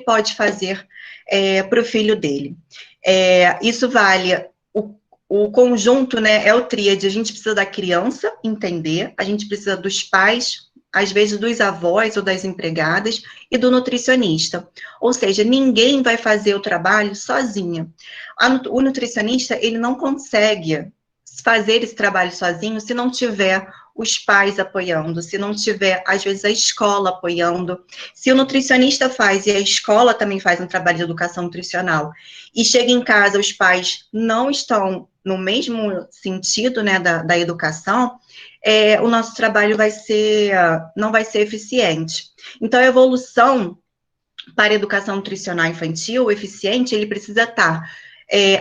pode fazer para o filho dele. Isso vale o conjunto, né, é o tríade. A gente precisa da criança entender, a gente precisa dos pais, às vezes dos avós ou das empregadas, e do nutricionista. Ou seja, ninguém vai fazer o trabalho sozinha. O nutricionista, ele não consegue fazer esse trabalho sozinho se não tiver os pais apoiando, se não tiver, às vezes, a escola apoiando. Se o nutricionista faz e a escola também faz um trabalho de educação nutricional, e chega em casa, os pais não estão no mesmo sentido, né, da educação, o nosso trabalho não vai ser eficiente. Então, a evolução para a educação nutricional infantil eficiente, ele precisa estar...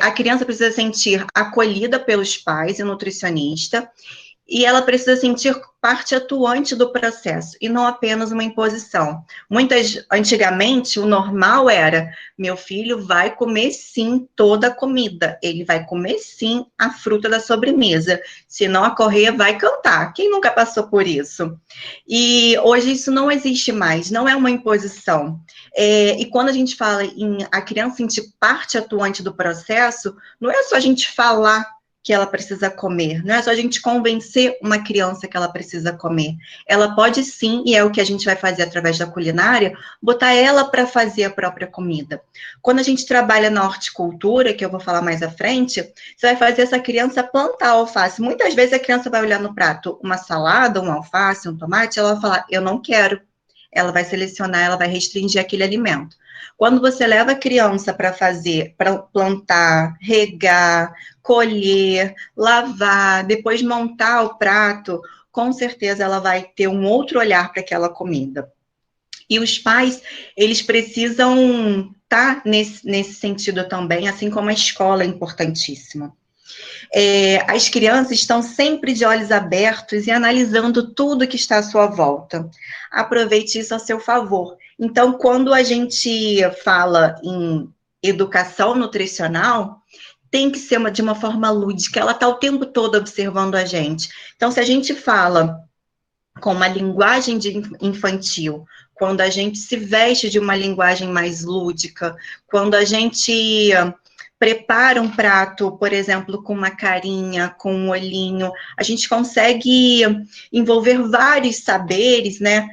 a criança precisa sentir acolhida pelos pais e nutricionista, e ela precisa sentir parte atuante do processo, e não apenas uma imposição. Antigamente, o normal era, meu filho vai comer sim toda a comida, ele vai comer sim a fruta da sobremesa, se não a correia vai cantar. Quem nunca passou por isso? E hoje isso não existe mais, não é uma imposição. E quando a gente fala em a criança sentir parte atuante do processo, não é só a gente falar que ela precisa comer, não é só a gente convencer uma criança que ela precisa comer. Ela pode sim, e é o que a gente vai fazer através da culinária, botar ela para fazer a própria comida. Quando a gente trabalha na horticultura, que eu vou falar mais à frente, você vai fazer essa criança plantar alface. Muitas vezes a criança vai olhar no prato uma salada, um alface, um tomate, ela vai falar, eu não quero. Ela vai selecionar, ela vai restringir aquele alimento. Quando você leva a criança para plantar, regar, colher, lavar, depois montar o prato, com certeza ela vai ter um outro olhar para aquela comida. E os pais, eles precisam estar nesse sentido também, assim como a escola é importantíssima. As crianças estão sempre de olhos abertos e analisando tudo que está à sua volta. Aproveite isso a seu favor. Então, quando a gente fala em educação nutricional, tem que ser de uma forma lúdica, ela está o tempo todo observando a gente. Então, se a gente fala com uma linguagem infantil, quando a gente se veste de uma linguagem mais lúdica, quando a gente prepara um prato, por exemplo, com uma carinha, com um olhinho, a gente consegue envolver vários saberes, né,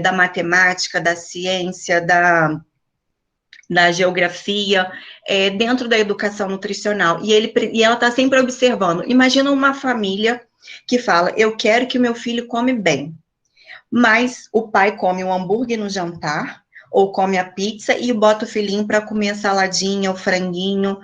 da matemática, da ciência, da geografia, dentro da educação nutricional, e ela está sempre observando. Imagina uma família que fala, eu quero que o meu filho come bem, mas o pai come um hambúrguer no jantar, ou come a pizza e bota o filhinho para comer a saladinha, o franguinho,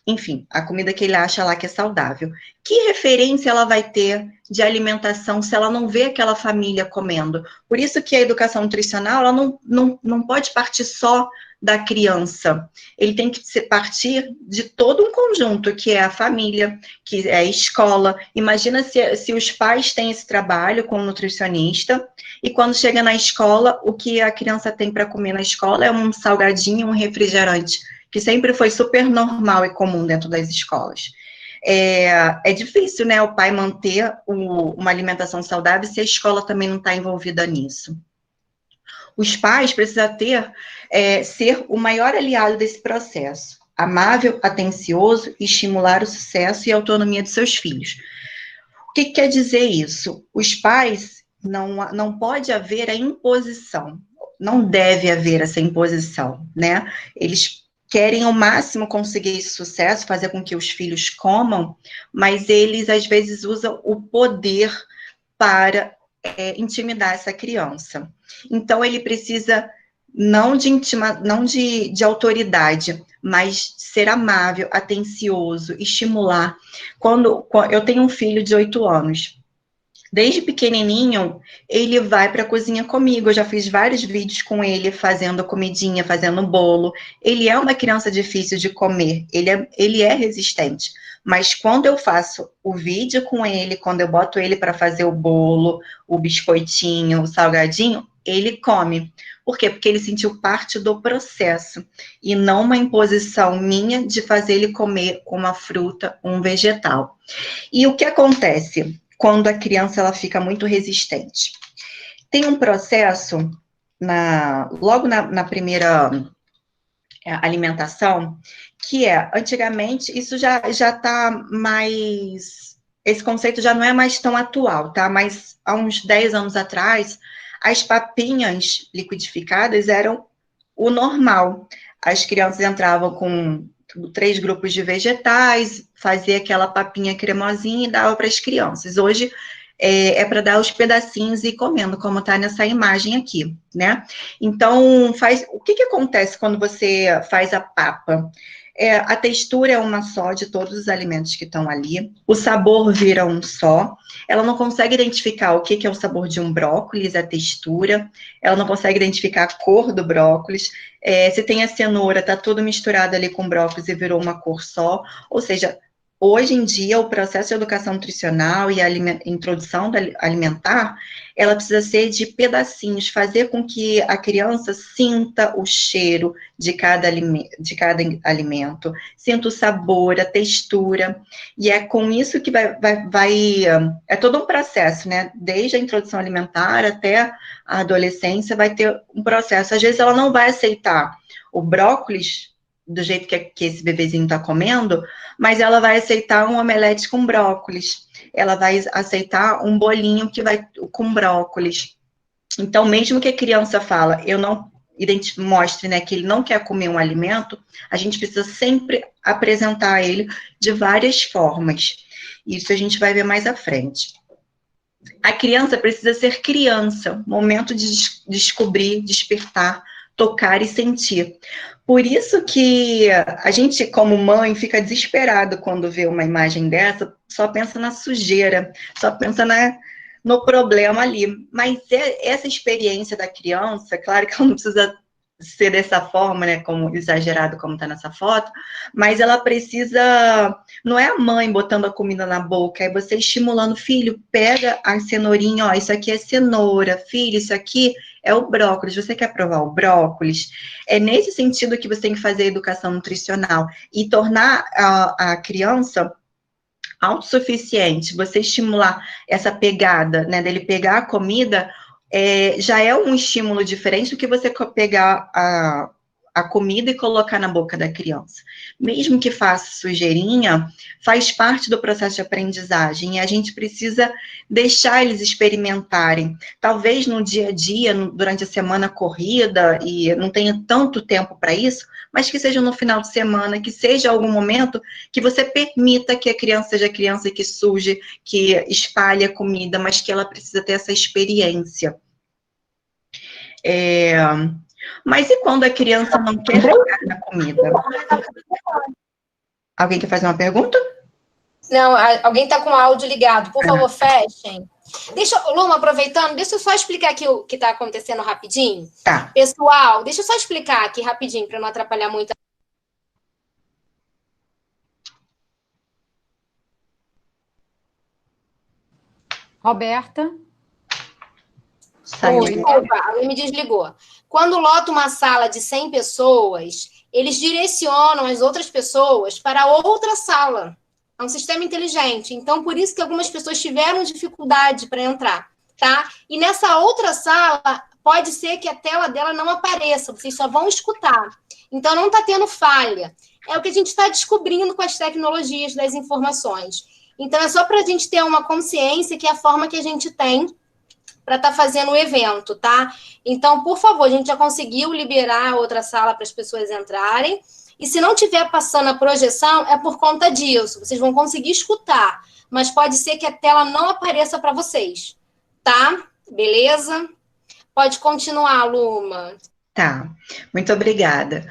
enfim, a comida que ele acha lá que é saudável. Que referência ela vai ter de alimentação se ela não vê aquela família comendo? Por isso que a educação nutricional, ela não pode partir só da criança. Ele tem que partir de todo um conjunto, que é a família, que é a escola. Imagina se os pais têm esse trabalho com o nutricionista, e quando chega na escola, o que a criança tem para comer na escola é um salgadinho, um refrigerante, que sempre foi super normal e comum dentro das escolas. É difícil, né, o pai manter uma alimentação saudável se a escola também não está envolvida nisso. Os pais precisam ser o maior aliado desse processo, amável, atencioso, estimular o sucesso e a autonomia de seus filhos. O que quer dizer isso? Os pais, não pode haver a imposição, não deve haver essa imposição, né? Eles querem ao máximo conseguir esse sucesso, fazer com que os filhos comam, mas eles, às vezes, usam o poder para intimidar essa criança. Então, ele precisa não de autoridade, mas ser amável, atencioso, estimular. Quando eu tenho um filho de 8 anos, desde pequenininho, ele vai para a cozinha comigo. Eu já fiz vários vídeos com ele, fazendo comidinha, fazendo bolo. Ele é uma criança difícil de comer, ele é resistente. Mas quando eu faço o vídeo com ele, quando eu boto ele para fazer o bolo, o biscoitinho, o salgadinho, ele come. Por quê? Porque ele sentiu parte do processo, e não uma imposição minha de fazer ele comer uma fruta, um vegetal. E o que acontece quando a criança ela fica muito resistente? Tem um processo logo na primeira alimentação, que antigamente, isso já está mais... Esse conceito já não é mais tão atual, tá? Mas há uns 10 anos atrás, as papinhas liquidificadas eram o normal. As crianças entravam com 3 grupos de vegetais, fazia aquela papinha cremosinha e dava para as crianças. Hoje para dar os pedacinhos e ir comendo, como está nessa imagem aqui, né? Então, o que acontece quando você faz a papa? A textura é uma só de todos os alimentos que estão ali, o sabor vira um só, ela não consegue identificar o que é o sabor de um brócolis, a textura, ela não consegue identificar a cor do brócolis, se tem a cenoura, tá tudo misturado ali com brócolis e virou uma cor só, ou seja, hoje em dia, o processo de educação nutricional e a introdução alimentar, ela precisa ser de pedacinhos, fazer com que a criança sinta o cheiro de cada alimento, sinta o sabor, a textura, e é com isso que é todo um processo, né? Desde a introdução alimentar até a adolescência vai ter um processo. Às vezes ela não vai aceitar o brócolis do jeito que esse bebezinho está comendo, mas ela vai aceitar um omelete com brócolis, ela vai aceitar um bolinho que vai com brócolis. Então, mesmo que a criança fala, eu não mostre, né, que ele não quer comer um alimento, a gente precisa sempre apresentar ele de várias formas. Isso a gente vai ver mais à frente. A criança precisa ser criança, momento de descobrir, despertar, tocar e sentir. Por isso que a gente, como mãe, fica desesperado quando vê uma imagem dessa, só pensa na sujeira, só pensa no problema ali. Mas essa experiência da criança, claro que ela não precisa ser dessa forma, né, como exagerado como está nessa foto, mas ela precisa, não é a mãe botando a comida na boca, é você estimulando, filho, pega a cenourinha, ó, isso aqui é cenoura, filho, isso aqui é o brócolis, você quer provar o brócolis? É nesse sentido que você tem que fazer a educação nutricional e tornar a criança autossuficiente, você estimular essa pegada, né, dele pegar a comida, já é um estímulo diferente do que você pegar a comida e colocar na boca da criança. Mesmo que faça sujeirinha, faz parte do processo de aprendizagem e a gente precisa deixar eles experimentarem. Talvez no dia a dia, durante a semana corrida, e não tenha tanto tempo para isso, mas que seja no final de semana, que seja algum momento que você permita que a criança seja criança que suje, que espalhe a comida, mas que ela precisa ter essa experiência. Mas e quando a criança não quer tocar na comida? Alguém quer fazer uma pergunta? Não, alguém está com o áudio ligado. Por favor, fechem. Luma, aproveitando, deixa eu só explicar aqui o que está acontecendo rapidinho. Tá. Pessoal, deixa eu só explicar aqui rapidinho, para não atrapalhar muito. Roberta? Oi, desculpa, alguém me desligou. Quando lota uma sala de 100 pessoas, eles direcionam as outras pessoas para outra sala. É um sistema inteligente. Então, por isso que algumas pessoas tiveram dificuldade para entrar, tá? E nessa outra sala, pode ser que a tela dela não apareça, vocês só vão escutar. Então, não está tendo falha. É o que a gente está descobrindo com as tecnologias das informações. Então, é só para a gente ter uma consciência que é a forma que a gente tem para estar fazendo o evento, tá? Então, por favor, a gente já conseguiu liberar a outra sala para as pessoas entrarem. E se não estiver passando a projeção, é por conta disso. Vocês vão conseguir escutar, mas pode ser que a tela não apareça para vocês, tá? Beleza? Pode continuar, Luma. Tá, muito obrigada.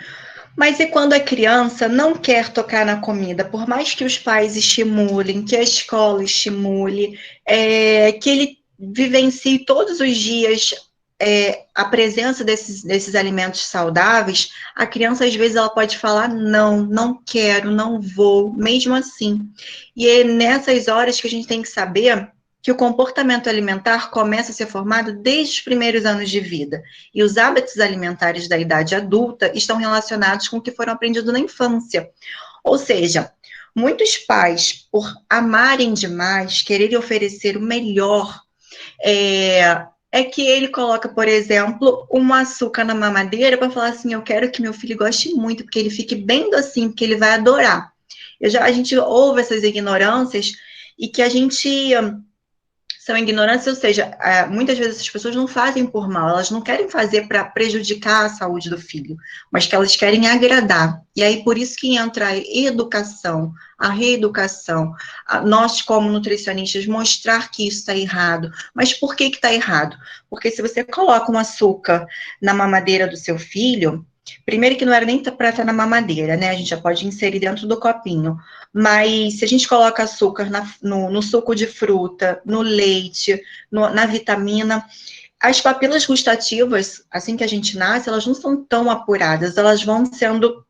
Mas e quando a criança não quer tocar na comida, por mais que os pais estimulem, que a escola estimule, que ele vivencie todos os dias a presença desses alimentos saudáveis, a criança, às vezes, ela pode falar, não quero, não vou, mesmo assim. E é nessas horas que a gente tem que saber que o comportamento alimentar começa a ser formado desde os primeiros anos de vida. E os hábitos alimentares da idade adulta estão relacionados com o que foram aprendidos na infância. Ou seja, muitos pais, por amarem demais, quererem oferecer o melhor, é que ele coloca, por exemplo, um açúcar na mamadeira para falar assim, eu quero que meu filho goste muito, porque ele fique bem docinho, porque ele vai adorar. A gente ouve essas ignorâncias e que a gente são ignorâncias, ou seja, muitas vezes as pessoas não fazem por mal, elas não querem fazer para prejudicar a saúde do filho, mas que elas querem agradar. E aí, por isso que entra a educação, a reeducação, nós como nutricionistas mostrar que isso está errado. Mas por que está errado? Porque se você coloca um açúcar na mamadeira do seu filho, primeiro que não era nem para estar na mamadeira, né? A gente já pode inserir dentro do copinho. Mas se a gente coloca açúcar no suco de fruta, no leite, na vitamina, as papilas gustativas, assim que a gente nasce, elas não são tão apuradas, elas vão sendo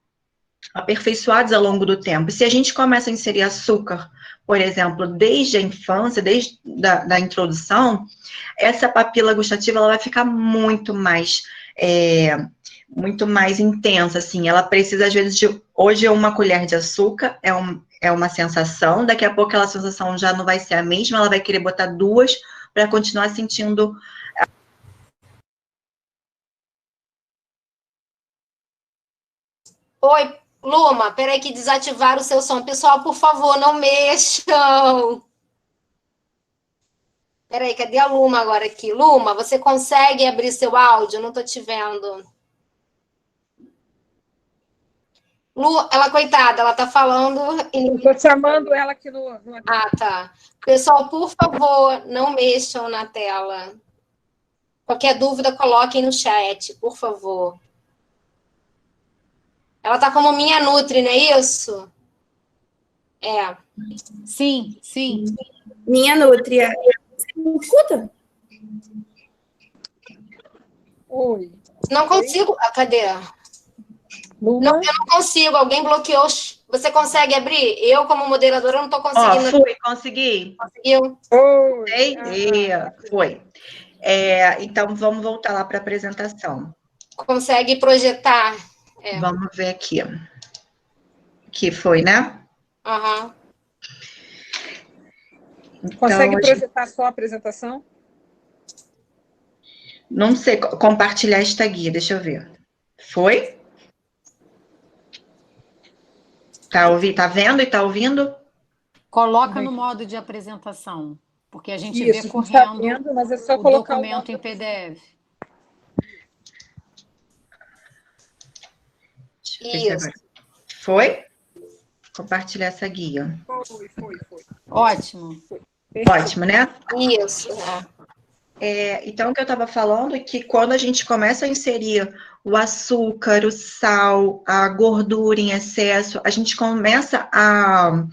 aperfeiçoadas ao longo do tempo. E se a gente começa a inserir açúcar, por exemplo, desde a infância, desde da introdução, essa papila gustativa ela vai ficar muito mais intensa, assim, ela precisa, às vezes, hoje uma colher de açúcar é uma sensação, daqui a pouco aquela sensação já não vai ser a mesma, ela vai querer botar duas para continuar sentindo. Oi, Luma, peraí que desativaram o seu som. Pessoal, por favor, não mexam. Peraí, cadê a Luma agora aqui? Luma, você consegue abrir seu áudio? Eu não tô te vendo. Lu, ela, coitada, ela tá falando... Eu tô chamando ela aqui no... Ah, tá. Pessoal, por favor, não mexam na tela. Qualquer dúvida, coloquem no chat, por favor. Ela tá como minha Nutri, não é isso? É. Sim, sim. Minha Nutri. Você me escuta? Oi. Não consigo... Ah, cadê? Não, eu não consigo. Alguém bloqueou. Você consegue abrir? Eu, como moderadora, não estou conseguindo. Consegui. Conseguiu? Foi. Então, vamos voltar lá para a apresentação. Consegue projetar? Vamos ver aqui. Que foi, né? Aham. Então, consegue projetar só a apresentação? Não sei, compartilhar esta guia, deixa eu ver. Foi? Tá vendo e tá ouvindo? Coloca no modo de apresentação, porque a gente Isso, vê a gente tá correndo vendo, mas é só o colocar documento em PDF. Isso. Foi? Compartilhar essa guia. Foi. Ótimo. Ótimo, né? Isso. Então, o que eu estava falando é que quando a gente começa a inserir o açúcar, o sal, a gordura em excesso, a gente começa a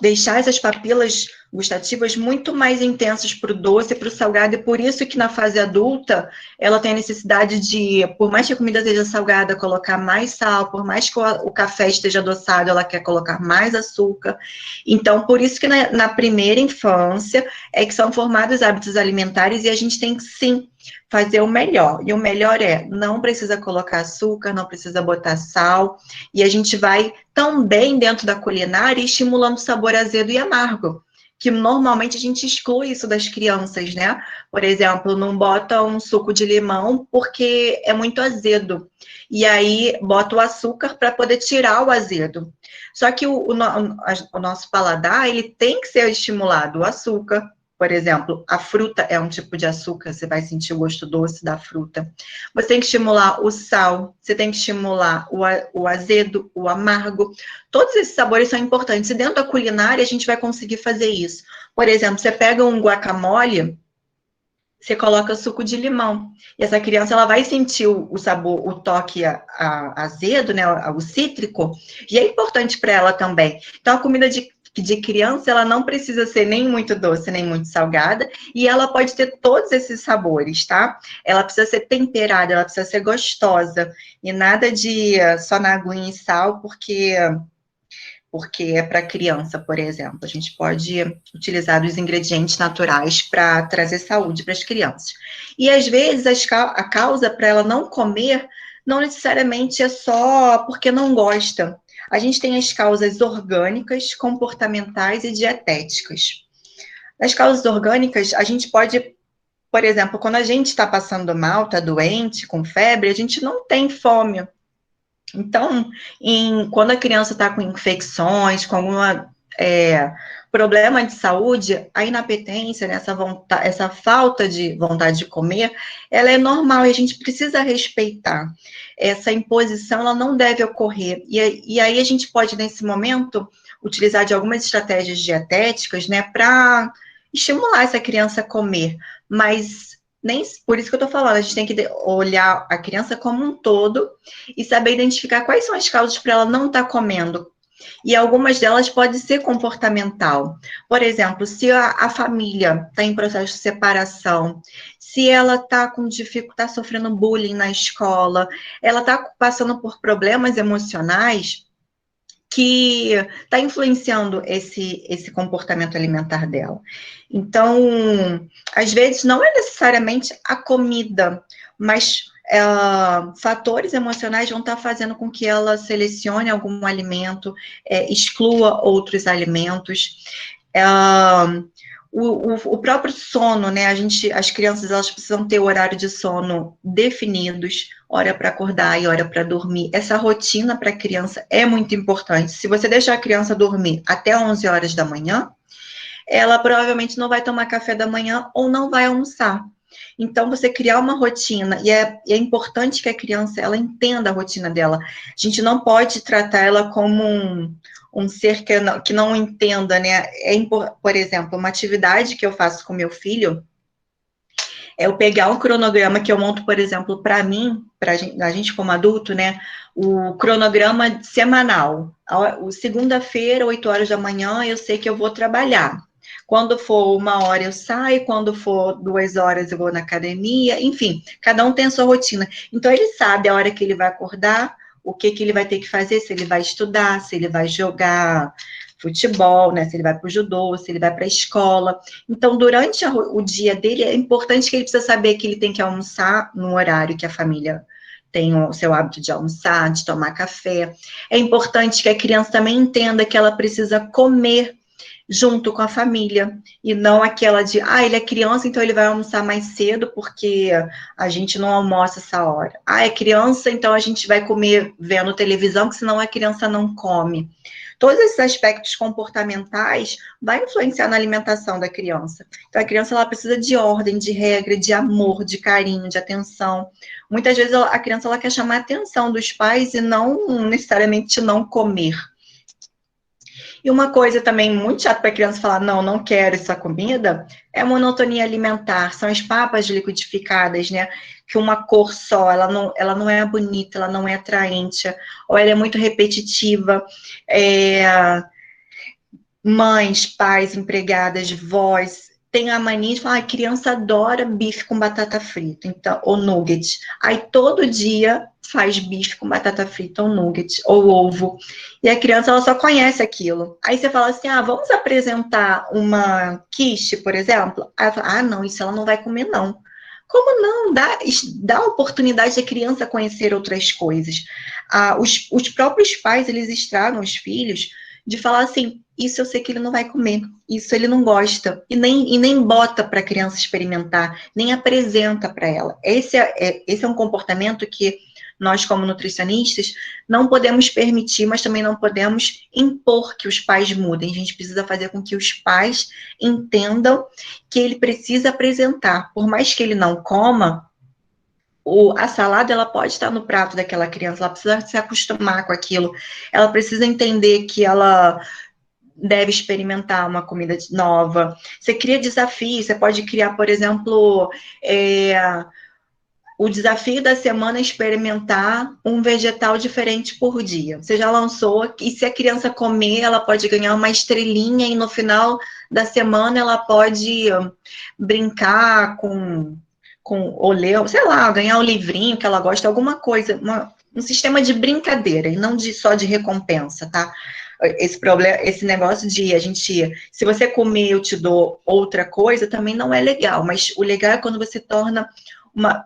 deixar essas papilas gustativas muito mais intensas para o doce e para o salgado, e por isso que na fase adulta ela tem a necessidade de, por mais que a comida esteja salgada, colocar mais sal, por mais que o café esteja adoçado, ela quer colocar mais açúcar. Então, por isso que na primeira infância é que são formados hábitos alimentares e a gente tem que, sim, fazer o melhor. E o melhor não precisa colocar açúcar, não precisa botar sal, e a gente vai também dentro da culinária estimulando o sabor azedo e amargo, que normalmente a gente exclui isso das crianças, né? Por exemplo, não bota um suco de limão porque é muito azedo. E aí bota o açúcar para poder tirar o azedo. Só que o nosso paladar, ele tem que ser estimulado. O açúcar, por exemplo, a fruta é um tipo de açúcar, você vai sentir o gosto doce da fruta. Você tem que estimular o sal, você tem que estimular o azedo, o amargo. Todos esses sabores são importantes. E dentro da culinária, a gente vai conseguir fazer isso. Por exemplo, você pega um guacamole, você coloca suco de limão. E essa criança, ela vai sentir o sabor, o toque azedo, né, o cítrico, e é importante para ela também. Então, a comida de criança, ela não precisa ser nem muito doce, nem muito salgada, e ela pode ter todos esses sabores, tá? Ela precisa ser temperada, ela precisa ser gostosa, e nada de só na aguinha e sal, porque é para criança, por exemplo. A gente pode utilizar os ingredientes naturais para trazer saúde para as crianças. E, às vezes, a causa para ela não comer não necessariamente é só porque não gosta. A gente tem as causas orgânicas, comportamentais e dietéticas. Nas causas orgânicas, a gente pode por exemplo, quando a gente está passando mal, está doente, com febre, a gente não tem fome. Então, quando a criança está com infecções, com alguma problema de saúde, a inapetência, né, essa falta de vontade de comer, ela é normal e a gente precisa respeitar. Essa imposição, ela não deve ocorrer. E aí a gente pode, nesse momento, utilizar de algumas estratégias dietéticas, né, para estimular essa criança a comer. Mas nem por isso que eu estou falando, a gente tem que olhar a criança como um todo e saber identificar quais são as causas para ela não estar comendo. E algumas delas podem ser comportamental. Por exemplo, se a família está em processo de separação, se ela está tá sofrendo bullying na escola, ela está passando por problemas emocionais que está influenciando esse comportamento alimentar dela. Então, às vezes, não é necessariamente a comida, mas fatores emocionais vão estar fazendo com que ela selecione algum alimento, exclua outros alimentos. O próprio sono, né? As crianças, elas precisam ter horário de sono definidos, hora para acordar e hora para dormir. Essa rotina para a criança é muito importante. Se você deixar a criança dormir até 11 horas da manhã, ela provavelmente não vai tomar café da manhã ou não vai almoçar. Então, você criar uma rotina, e é importante que a criança, ela entenda a rotina dela. A gente não pode tratar ela como um ser que não entenda, né? Por exemplo, uma atividade que eu faço com meu filho, é eu pegar um cronograma que eu monto, por exemplo, para mim, a gente como adulto, né? O cronograma semanal. Segunda-feira, 8 horas da manhã, eu sei que eu vou trabalhar. Quando for 1 hora eu saio, quando for 2 horas eu vou na academia, enfim, cada um tem a sua rotina. Então, ele sabe a hora que ele vai acordar, o que ele vai ter que fazer, se ele vai estudar, se ele vai jogar futebol, né, se ele vai para o judô, se ele vai para a escola. Então, durante o dia dele, é importante que ele precisa saber que ele tem que almoçar no horário que a família tem o seu hábito de almoçar, de tomar café. É importante que a criança também entenda que ela precisa comer junto com a família, e não aquela de, ele é criança, então ele vai almoçar mais cedo, porque a gente não almoça essa hora. É criança, então a gente vai comer vendo televisão, que senão a criança não come. Todos esses aspectos comportamentais vão influenciar na alimentação da criança. Então, a criança, ela precisa de ordem, de regra, de amor, de carinho, de atenção. Muitas vezes, a criança, ela quer chamar a atenção dos pais e não necessariamente não comer. E uma coisa também muito chata para a criança falar, não quero essa comida, é a monotonia alimentar, são as papas liquidificadas, né? Que uma cor só, ela não é bonita, ela não é atraente, ou ela é muito repetitiva. Mães, pais, empregadas, vós, tem a mania de falar, a criança adora bife com batata frita, então, ou nugget. Aí todo dia faz bife com batata frita ou nugget, ou ovo. E a criança, ela só conhece aquilo. Aí você fala assim, vamos apresentar uma quiche, por exemplo? Aí ela fala, não, isso ela não vai comer, não. Como não? Dá a oportunidade da criança conhecer outras coisas. Os próprios pais, eles estragam os filhos de falar assim, isso eu sei que ele não vai comer, isso ele não gosta, e nem bota para a criança experimentar, nem apresenta para ela. Esse é um comportamento que nós, como nutricionistas, não podemos permitir, mas também não podemos impor que os pais mudem. A gente precisa fazer com que os pais entendam que ele precisa apresentar. Por mais que ele não coma, a salada, ela pode estar no prato daquela criança, ela precisa se acostumar com aquilo, ela precisa entender que ela deve experimentar uma comida nova. Você cria desafios, você pode criar, por exemplo, o desafio da semana é experimentar um vegetal diferente por dia. Você já lançou, e se a criança comer, ela pode ganhar uma estrelinha, e no final da semana ela pode brincar ou ler, sei lá, ganhar um livrinho que ela gosta, alguma coisa, um sistema de brincadeira, e não só de recompensa, tá? Esse negócio de se você comer, eu te dou outra coisa, também não é legal, mas o legal é quando você torna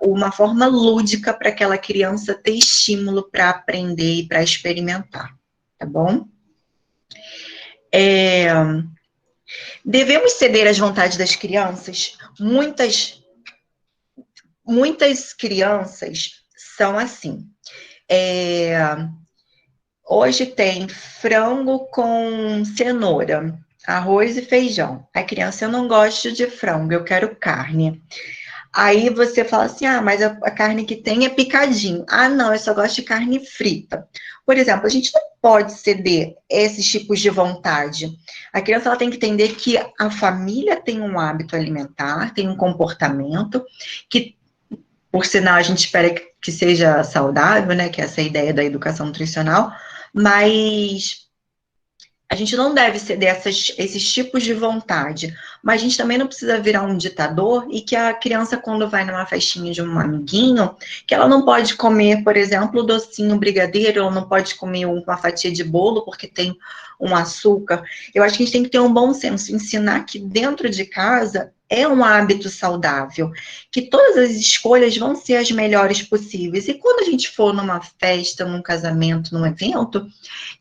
uma forma lúdica para aquela criança ter estímulo para aprender e para experimentar, tá bom? Devemos ceder às vontades das crianças? Muitas muitas crianças são assim. Hoje tem frango com cenoura, arroz e feijão. A criança, eu não gosto de frango, eu quero carne. Aí você fala assim, mas a carne que tem é picadinho. Ah, não, eu só gosto de carne frita. Por exemplo, a gente não pode ceder esses tipos de vontade. A criança, ela tem que entender que a família tem um hábito alimentar, tem um comportamento que, por sinal, a gente espera que seja saudável, né? Que é essa ideia da educação nutricional, mas a gente não deve ceder esses tipos de vontade, mas a gente também não precisa virar um ditador e que a criança, quando vai numa festinha de um amiguinho, que ela não pode comer, por exemplo, o docinho brigadeiro, ela não pode comer uma fatia de bolo porque tem um açúcar. Eu acho que a gente tem que ter um bom senso, ensinar que dentro de casa é um hábito saudável, que todas as escolhas vão ser as melhores possíveis. E quando a gente for numa festa, num casamento, num evento,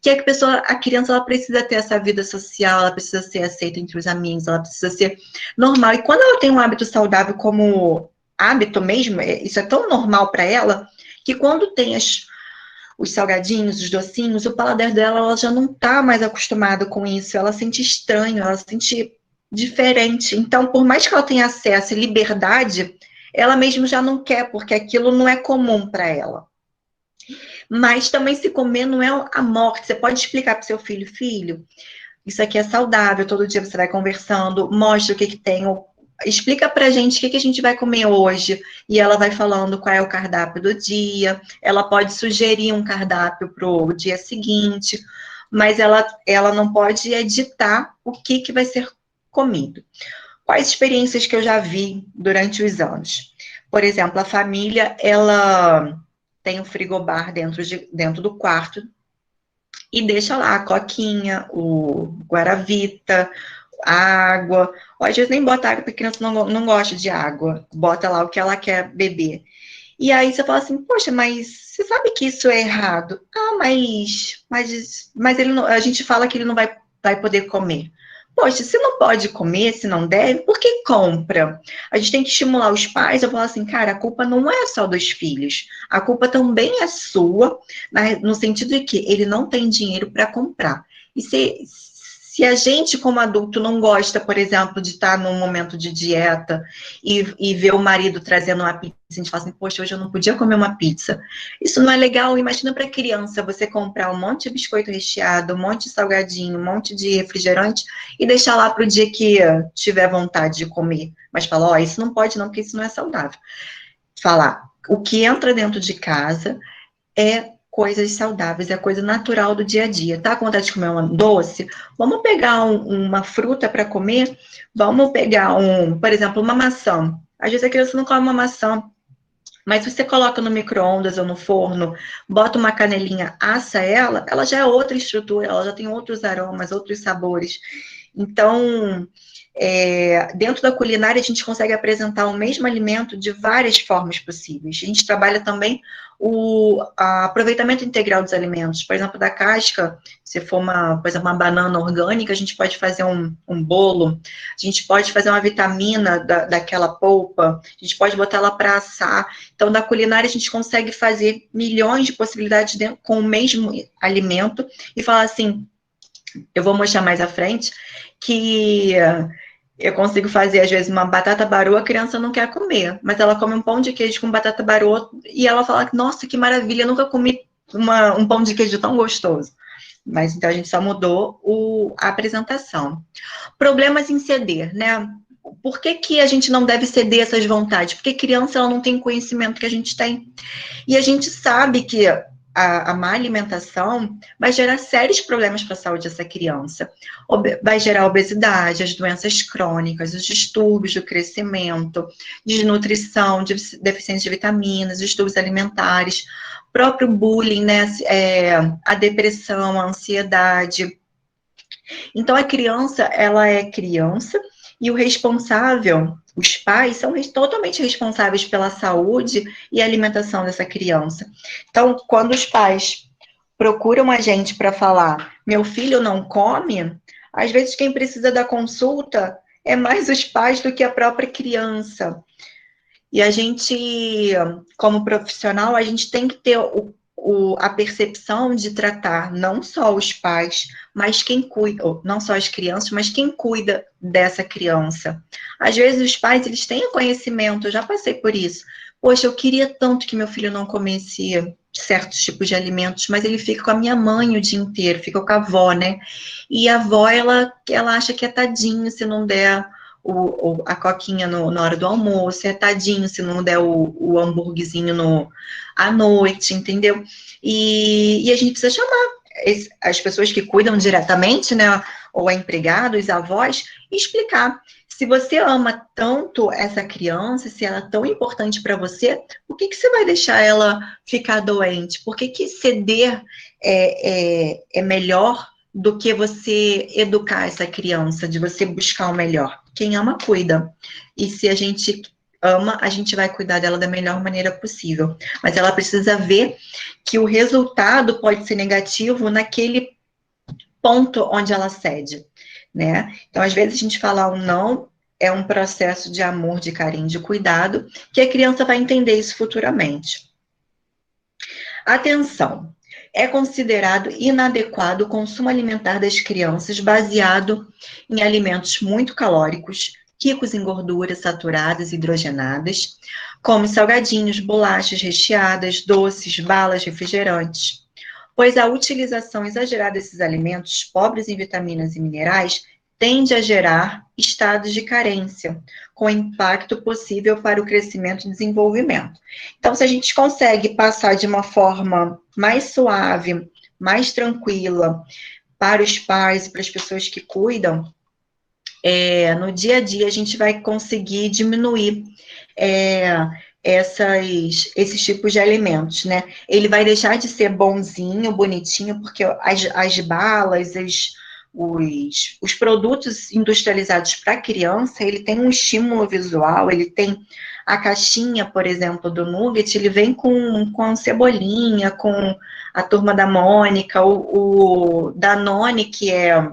que a criança, ela precisa ter essa vida social, ela precisa ser aceita entre os amigos, ela precisa ser normal. E quando ela tem um hábito saudável como hábito mesmo, isso é tão normal para ela, que quando tem os salgadinhos, os docinhos, o paladar dela, ela já não está mais acostumada com isso, ela sente estranho, ela sente diferente. Então, por mais que ela tenha acesso e liberdade, ela mesmo já não quer, porque aquilo não é comum para ela. Mas também se comer não é a morte. Você pode explicar para o seu filho, isso aqui é saudável, todo dia você vai conversando, mostra o que tem, explica pra gente o que a gente vai comer hoje, e ela vai falando qual é o cardápio do dia, ela pode sugerir um cardápio pro dia seguinte, mas ela não pode editar o que vai ser comido. Quais experiências que eu já vi durante os anos? Por exemplo, a família, ela tem um frigobar dentro do quarto e deixa lá a coquinha, o guaravita, a água. Ou às vezes nem bota água, porque a criança não gosta de água. Bota lá o que ela quer beber. E aí você fala assim, poxa, mas você sabe que isso é errado? Mas ele não, a gente fala que ele não vai poder comer. Poxa, se não pode comer, se não deve, por que compra? A gente tem que estimular os pais a falar assim, cara, a culpa não é só dos filhos, a culpa também é sua, no sentido de que ele não tem dinheiro para comprar. E se a gente, como adulto, não gosta, por exemplo, de estar num momento de dieta e ver o marido trazendo uma pizza, a gente fala assim, poxa, hoje eu não podia comer uma pizza. Isso não é legal. Imagina para criança você comprar um monte de biscoito recheado, um monte de salgadinho, um monte de refrigerante e deixar lá para o dia que tiver vontade de comer. Mas fala, isso não pode não, porque isso não é saudável. Falar, o que entra dentro de casa é coisas saudáveis, é coisa natural do dia a dia. Tá com vontade de comer um doce? Vamos pegar uma fruta para comer? Vamos pegar por exemplo, uma maçã. Às vezes a criança não come uma maçã, mas se você coloca no micro-ondas ou no forno, bota uma canelinha, assa ela já é outra estrutura, ela já tem outros aromas, outros sabores. Então, dentro da culinária, a gente consegue apresentar o mesmo alimento de várias formas possíveis. A gente trabalha também o aproveitamento integral dos alimentos. Por exemplo, da casca, se for por exemplo, uma banana orgânica, a gente pode fazer um bolo, a gente pode fazer uma vitamina daquela polpa, a gente pode botar ela para assar. Então, da culinária, a gente consegue fazer milhões de possibilidades com o mesmo alimento e falar assim, eu vou mostrar mais à frente, que eu consigo fazer, às vezes, uma batata baroa, a criança não quer comer, mas ela come um pão de queijo com batata baroa e ela fala, nossa, que maravilha, eu nunca comi um pão de queijo tão gostoso. Mas, então, a gente só mudou a apresentação. Problemas em ceder, né? Por que a gente não deve ceder essas vontades? Porque criança, ela não tem conhecimento que a gente tem. E a gente sabe que a má alimentação vai gerar sérios problemas para a saúde dessa criança. Vai gerar obesidade, as doenças crônicas, os distúrbios do crescimento, desnutrição, deficiência de vitaminas, distúrbios alimentares, próprio bullying, né? A depressão, a ansiedade. Então, a criança, ela é criança e o responsável, os pais, são totalmente responsáveis pela saúde e alimentação dessa criança. Então, quando os pais procuram a gente para falar, meu filho não come, às vezes quem precisa da consulta é mais os pais do que a própria criança. E a gente, como profissional, a gente tem que ter a percepção de tratar não só os pais, mas quem cuida, ou não só as crianças, mas quem cuida dessa criança. Às vezes os pais, eles têm o conhecimento, eu já passei por isso. Poxa, eu queria tanto que meu filho não comesse certos tipos de alimentos, mas ele fica com a minha mãe o dia inteiro, fica com a avó, né? E a avó, ela acha que é tadinho se não der a coquinha na hora do almoço, é tadinho se não der o hambúrguerzinho à noite, entendeu? E a gente precisa chamar as pessoas que cuidam diretamente, né, ou a empregada, os avós, e explicar. Se você ama tanto essa criança, se ela é tão importante para você, por que você vai deixar ela ficar doente? Por que ceder é melhor do que você educar essa criança, de você buscar o melhor? Quem ama, cuida. E se a gente ama, a gente vai cuidar dela da melhor maneira possível. Mas ela precisa ver que o resultado pode ser negativo naquele ponto onde ela cede, né? Então, às vezes, a gente falar um não é um processo de amor, de carinho, de cuidado, que a criança vai entender isso futuramente. Atenção! É considerado inadequado o consumo alimentar das crianças baseado em alimentos muito calóricos, ricos em gorduras saturadas e hidrogenadas, como salgadinhos, bolachas recheadas, doces, balas, refrigerantes, pois a utilização exagerada desses alimentos, pobres em vitaminas e minerais, tende a gerar estados de carência, com impacto possível para o crescimento e desenvolvimento. Então, se a gente consegue passar de uma forma mais suave, mais tranquila, para os pais e para as pessoas que cuidam, no dia a dia a gente vai conseguir diminuir esses tipos de alimentos, né? Ele vai deixar de ser bonzinho, bonitinho, porque as balas, os produtos industrializados para criança, ele tem um estímulo visual, ele tem a caixinha, por exemplo, do nugget, ele vem com cebolinha, com a Turma da Mônica, o Danone, que é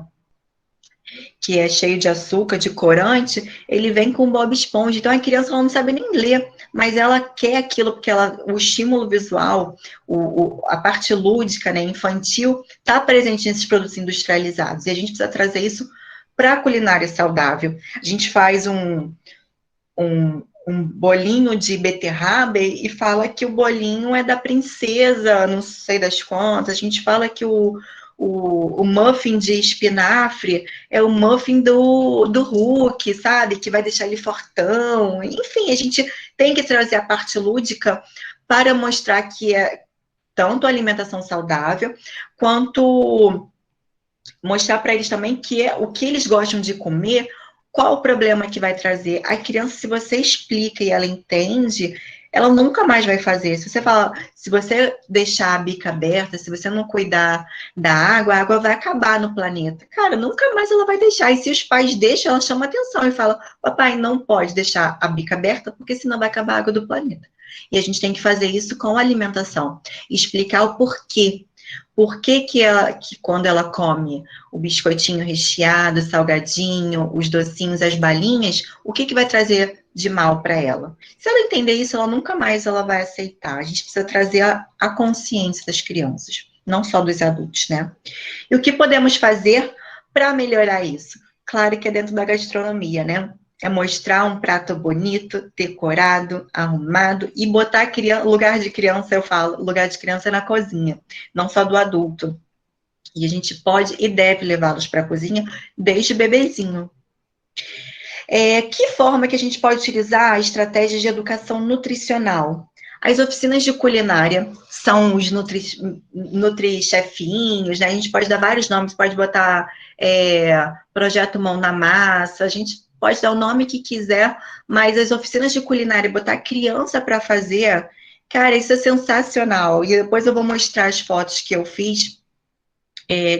cheio de açúcar, de corante, ele vem com Bob Esponja. Então, a criança ela não sabe nem ler, mas ela quer aquilo, porque o estímulo visual, a parte lúdica, né, infantil, está presente nesses produtos industrializados. E a gente precisa trazer isso para a culinária saudável. A gente faz um bolinho de beterraba e fala que o bolinho é da princesa, não sei das quantas. A gente fala que o muffin de espinafre é o muffin do Hulk, sabe? Que vai deixar ele fortão. Enfim, a gente tem que trazer a parte lúdica para mostrar que é tanto alimentação saudável, quanto mostrar para eles também que é o que eles gostam de comer, qual o problema que vai trazer. A criança, se você explica e ela entende, ela nunca mais vai fazer. Se você fala, se você deixar a bica aberta, se você não cuidar da água, a água vai acabar no planeta. Cara, nunca mais ela vai deixar. E se os pais deixam, ela chama atenção e fala, papai, não pode deixar a bica aberta, porque senão vai acabar a água do planeta. E a gente tem que fazer isso com a alimentação. Explicar o porquê. Por que quando ela come o biscoitinho recheado, o salgadinho, os docinhos, as balinhas, o que vai trazer de mal para ela? Se ela entender isso, ela nunca mais ela vai aceitar. A gente precisa trazer a consciência das crianças, não só dos adultos, né? E o que podemos fazer para melhorar isso? Claro que é dentro da gastronomia, né? É mostrar um prato bonito, decorado, arrumado e botar lugar de criança, eu falo, lugar de criança é na cozinha, não só do adulto. E a gente pode e deve levá-los para a cozinha desde bebezinho. Que forma que a gente pode utilizar a estratégia de educação nutricional? As oficinas de culinária são os nutri-chefinhos, né? A gente pode dar vários nomes, pode botar Projeto Mão na Massa, a gente pode dar o nome que quiser, mas as oficinas de culinária, botar criança para fazer, cara, isso é sensacional. E depois eu vou mostrar as fotos que eu fiz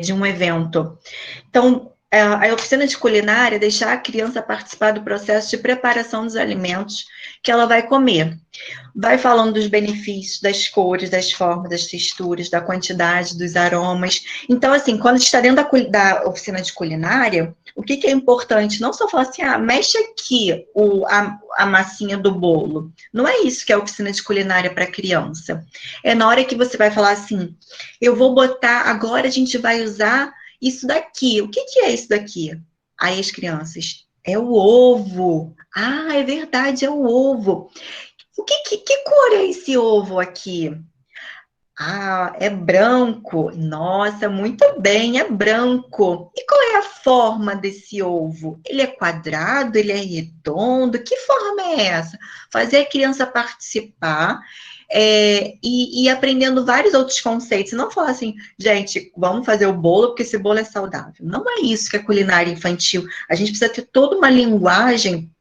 de um evento. Então, a oficina de culinária é deixar a criança participar do processo de preparação dos alimentos que ela vai comer. Vai falando dos benefícios, das cores, das formas, das texturas, da quantidade, dos aromas. Então, assim, quando está dentro da oficina de culinária, o que que é importante? Não só falar assim, mexe aqui a massinha do bolo. Não é isso que é a oficina de culinária para criança. É na hora que você vai falar assim, eu vou botar, agora a gente vai usar isso daqui. O que que é isso daqui? Aí as crianças, é o ovo. Ah, é verdade, é o ovo. Que cor é esse ovo aqui? Ah, é branco. Nossa, muito bem, é branco. E qual é a forma desse ovo? Ele é quadrado? Ele é redondo? Que forma é essa? Fazer a criança participar e ir aprendendo vários outros conceitos. Não falar assim, gente, vamos fazer o bolo porque esse bolo é saudável. Não é isso que é culinária infantil. A gente precisa ter toda uma linguagem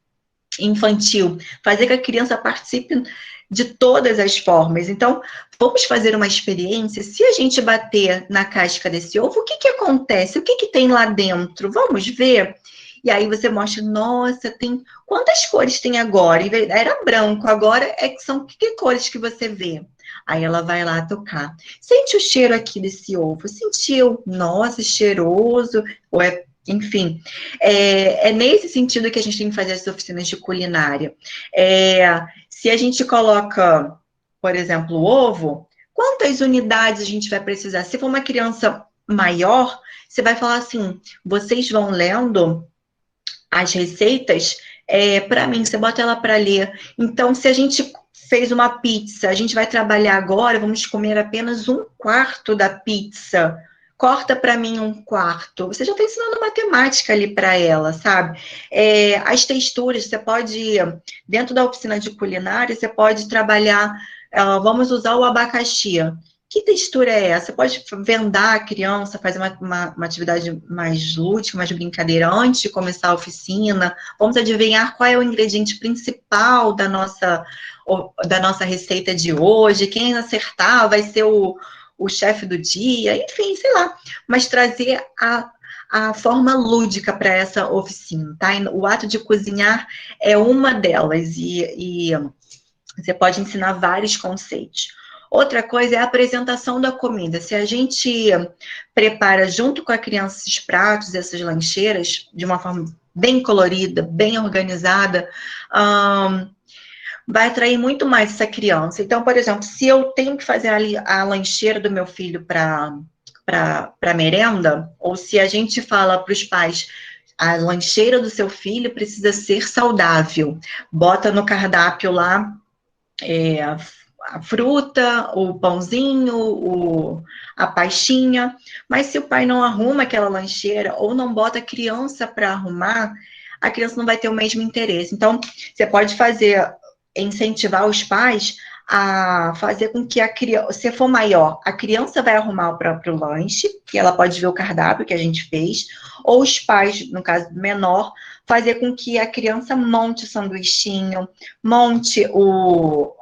infantil, fazer que a criança participe de todas as formas. Então, vamos fazer uma experiência. Se a gente bater na casca desse ovo, o que que acontece? O que que tem lá dentro? Vamos ver? E aí você mostra, nossa, tem quantas cores tem agora? Era branco, agora são que cores que você vê? Aí ela vai lá tocar. Sente o cheiro aqui desse ovo. Sentiu? Nossa, cheiroso. Ou enfim, é nesse sentido que a gente tem que fazer as oficinas de culinária. Se a gente coloca, por exemplo, o ovo, quantas unidades a gente vai precisar? Se for uma criança maior, você vai falar assim, vocês vão lendo as receitas, para mim, você bota ela para ler. Então, se a gente fez uma pizza, a gente vai trabalhar agora, vamos comer apenas 1/4 da pizza. Corta para mim 1/4. Você já está ensinando matemática ali para ela, sabe? As texturas, você pode, dentro da oficina de culinária, você pode trabalhar, vamos usar o abacaxi. Que textura é essa? Você pode vendar a criança, fazer uma atividade mais lúdica, mais brincadeira, antes de começar a oficina. Vamos adivinhar qual é o ingrediente principal da nossa receita de hoje. Quem acertar vai ser o chefe do dia, enfim, sei lá. Mas trazer a forma lúdica para essa oficina, tá? O ato de cozinhar é uma delas, e você pode ensinar vários conceitos. Outra coisa é a apresentação da comida. Se a gente prepara junto com a criança esses pratos, essas lancheiras, de uma forma bem colorida, bem organizada, vai atrair muito mais essa criança. Então, por exemplo, se eu tenho que fazer ali a lancheira do meu filho para merenda, ou se a gente fala para os pais, a lancheira do seu filho precisa ser saudável, bota no cardápio lá, a fruta, o pãozinho, a pastinha, mas se o pai não arruma aquela lancheira ou não bota a criança para arrumar, a criança não vai ter o mesmo interesse. Então, você pode incentivar os pais a fazer com que a criança, se for maior, a criança vai arrumar o próprio lanche, que ela pode ver o cardápio que a gente fez, ou os pais, no caso menor, fazer com que a criança monte o sanduichinho, monte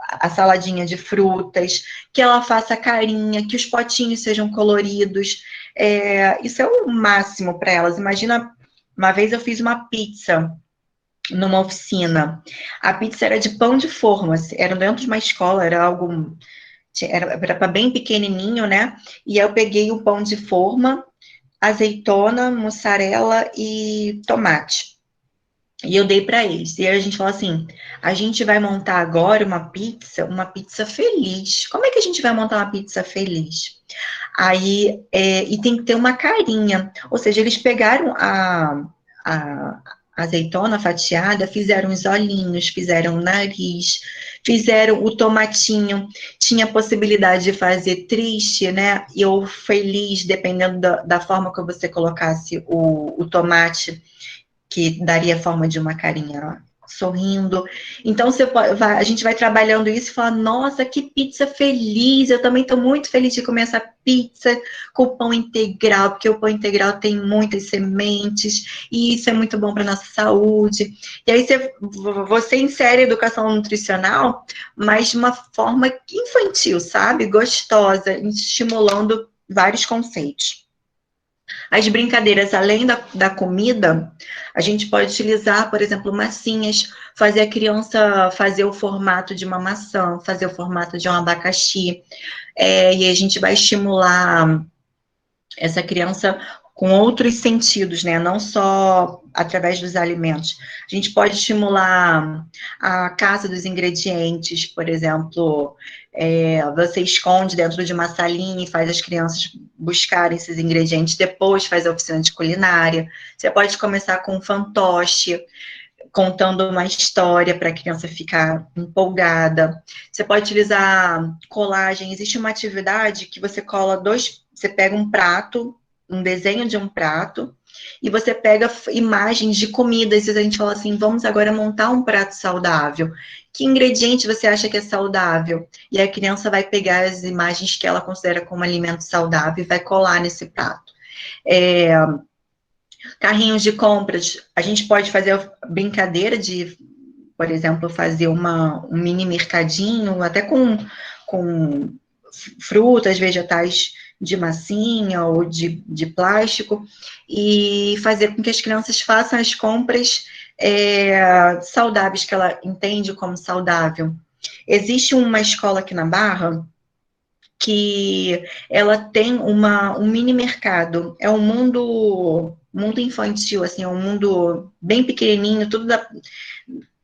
a saladinha de frutas, que ela faça carinha, que os potinhos sejam coloridos. Isso é o máximo para elas. Imagina, uma vez eu fiz uma pizza numa oficina. A pizza era de pão de forma, era dentro de uma escola, era algo, era bem pequenininho, né? E eu peguei o pão de forma, azeitona, mussarela e tomate. E eu dei para eles. E aí a gente falou assim, a gente vai montar agora uma pizza feliz. Como é que a gente vai montar uma pizza feliz? Aí, e tem que ter uma carinha. Ou seja, eles pegaram a azeitona fatiada, fizeram os olhinhos, fizeram o nariz, fizeram o tomatinho, tinha possibilidade de fazer triste, né, ou feliz, dependendo da forma que você colocasse o tomate, que daria a forma de uma carinha sorrindo. Então, a gente vai trabalhando isso e fala, nossa, que pizza feliz, eu também estou muito feliz de comer essa pizza com pão integral, porque o pão integral tem muitas sementes, e isso é muito bom para a nossa saúde. E aí você insere a educação nutricional, mas de uma forma infantil, sabe? Gostosa, estimulando vários conceitos. As brincadeiras, além da comida, a gente pode utilizar, por exemplo, massinhas, fazer a criança fazer o formato de uma maçã, fazer o formato de um abacaxi, e a gente vai estimular essa criança com outros sentidos, né? Não só através dos alimentos. A gente pode estimular a caça dos ingredientes, por exemplo, você esconde dentro de uma salinha e faz as crianças buscarem esses ingredientes, depois faz a oficina de culinária. Você pode começar com um fantoche, contando uma história para a criança ficar empolgada. Você pode utilizar colagem. Existe uma atividade que você você pega um prato, um desenho de um prato, e você pega imagens de comidas, e a gente fala assim, vamos agora montar um prato saudável. Que ingrediente você acha que é saudável? E a criança vai pegar as imagens que ela considera como alimento saudável e vai colar nesse prato. Carrinhos de compras, a gente pode fazer a brincadeira de, por exemplo, fazer um mini mercadinho, até com frutas, vegetais de massinha ou de plástico, e fazer com que as crianças façam as compras saudáveis, que ela entende como saudável. Existe uma escola aqui na Barra que ela tem um mini mercado, é um mundo infantil, assim, é um mundo bem pequenininho, tudo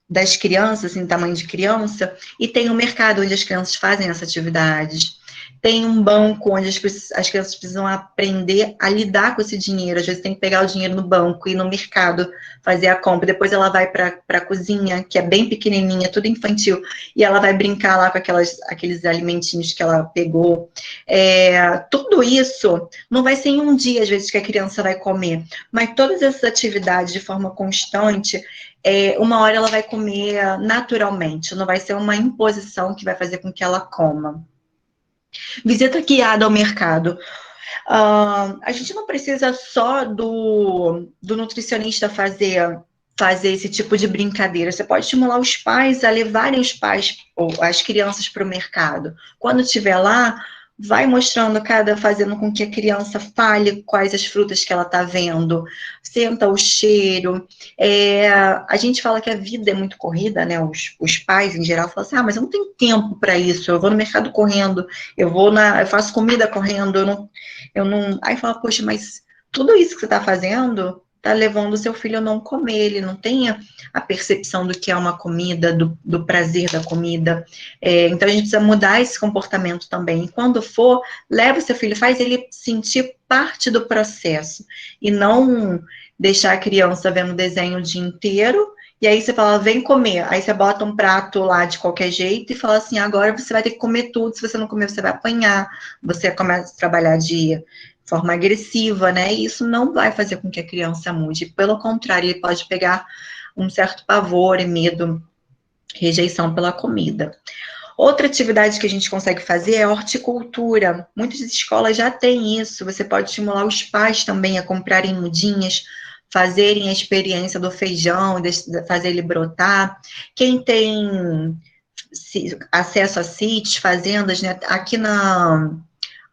das crianças, assim, tamanho de criança, e tem um mercado onde as crianças fazem essas atividades. Tem um banco onde as crianças precisam aprender a lidar com esse dinheiro. Às vezes tem que pegar o dinheiro no banco, ir no mercado, fazer a compra. Depois ela vai para a cozinha, que é bem pequenininha, tudo infantil, e ela vai brincar lá com aqueles alimentinhos que ela pegou. Tudo isso não vai ser em um dia, às vezes, que a criança vai comer, mas todas essas atividades de forma constante, uma hora ela vai comer naturalmente, não vai ser uma imposição que vai fazer com que ela coma. Visita guiada ao mercado. A gente não precisa só do nutricionista fazer esse tipo de brincadeira. Você pode estimular os pais a levarem os pais ou as crianças para o mercado. Quando estiver lá, vai mostrando fazendo com que a criança fale quais as frutas que ela está vendo, senta o cheiro. A gente fala que a vida é muito corrida, né? Os pais, em geral, falam assim, mas eu não tenho tempo para isso, eu vou no mercado correndo, eu faço comida correndo, eu não... Aí fala, poxa, mas tudo isso que você está fazendo está levando o seu filho a não comer, ele não tem a percepção do que é uma comida, do prazer da comida. Então, a gente precisa mudar esse comportamento também. E quando for, leva o seu filho, faz ele sentir parte do processo. E não deixar a criança vendo desenho o dia inteiro, e aí você fala, vem comer. Aí você bota um prato lá de qualquer jeito e fala assim, agora você vai ter que comer tudo, se você não comer, você vai apanhar, você começa a trabalhar de forma agressiva, né? E isso não vai fazer com que a criança mude. Pelo contrário, ele pode pegar um certo pavor e medo, rejeição pela comida. Outra atividade que a gente consegue fazer é horticultura. Muitas escolas já têm isso. Você pode estimular os pais também a comprarem mudinhas, fazerem a experiência do feijão, fazer ele brotar. Quem tem acesso a sítios, fazendas, né? Aqui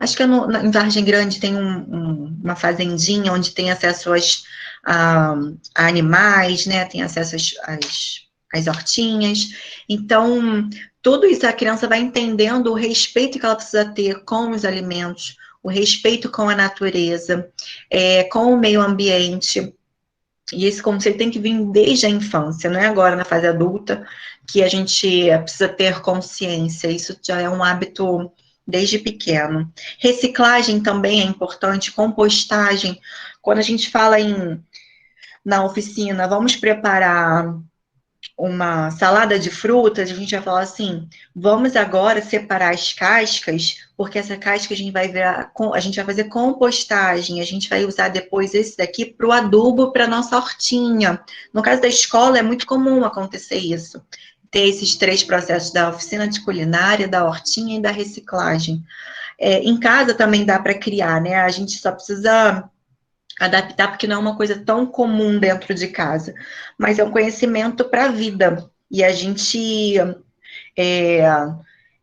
acho que em Vargem Grande tem uma fazendinha onde tem acesso a animais, né? Tem acesso às hortinhas. Então, tudo isso a criança vai entendendo o respeito que ela precisa ter com os alimentos, o respeito com a natureza, com o meio ambiente. E esse conceito tem que vir desde a infância, não é agora na fase adulta que a gente precisa ter consciência. Isso já é um hábito desde pequeno. Reciclagem também é importante, compostagem. Quando a gente fala na oficina, vamos preparar uma salada de frutas, a gente vai falar assim, vamos agora separar as cascas, porque essa casca a gente vai fazer compostagem, a gente vai usar depois esse daqui para o adubo para nossa hortinha. No caso da escola é muito comum acontecer isso, ter esses 3 processos da oficina de culinária, da hortinha e da reciclagem. Em casa também dá para criar, né? A gente só precisa adaptar, porque não é uma coisa tão comum dentro de casa, mas é um conhecimento para a vida. E a gente,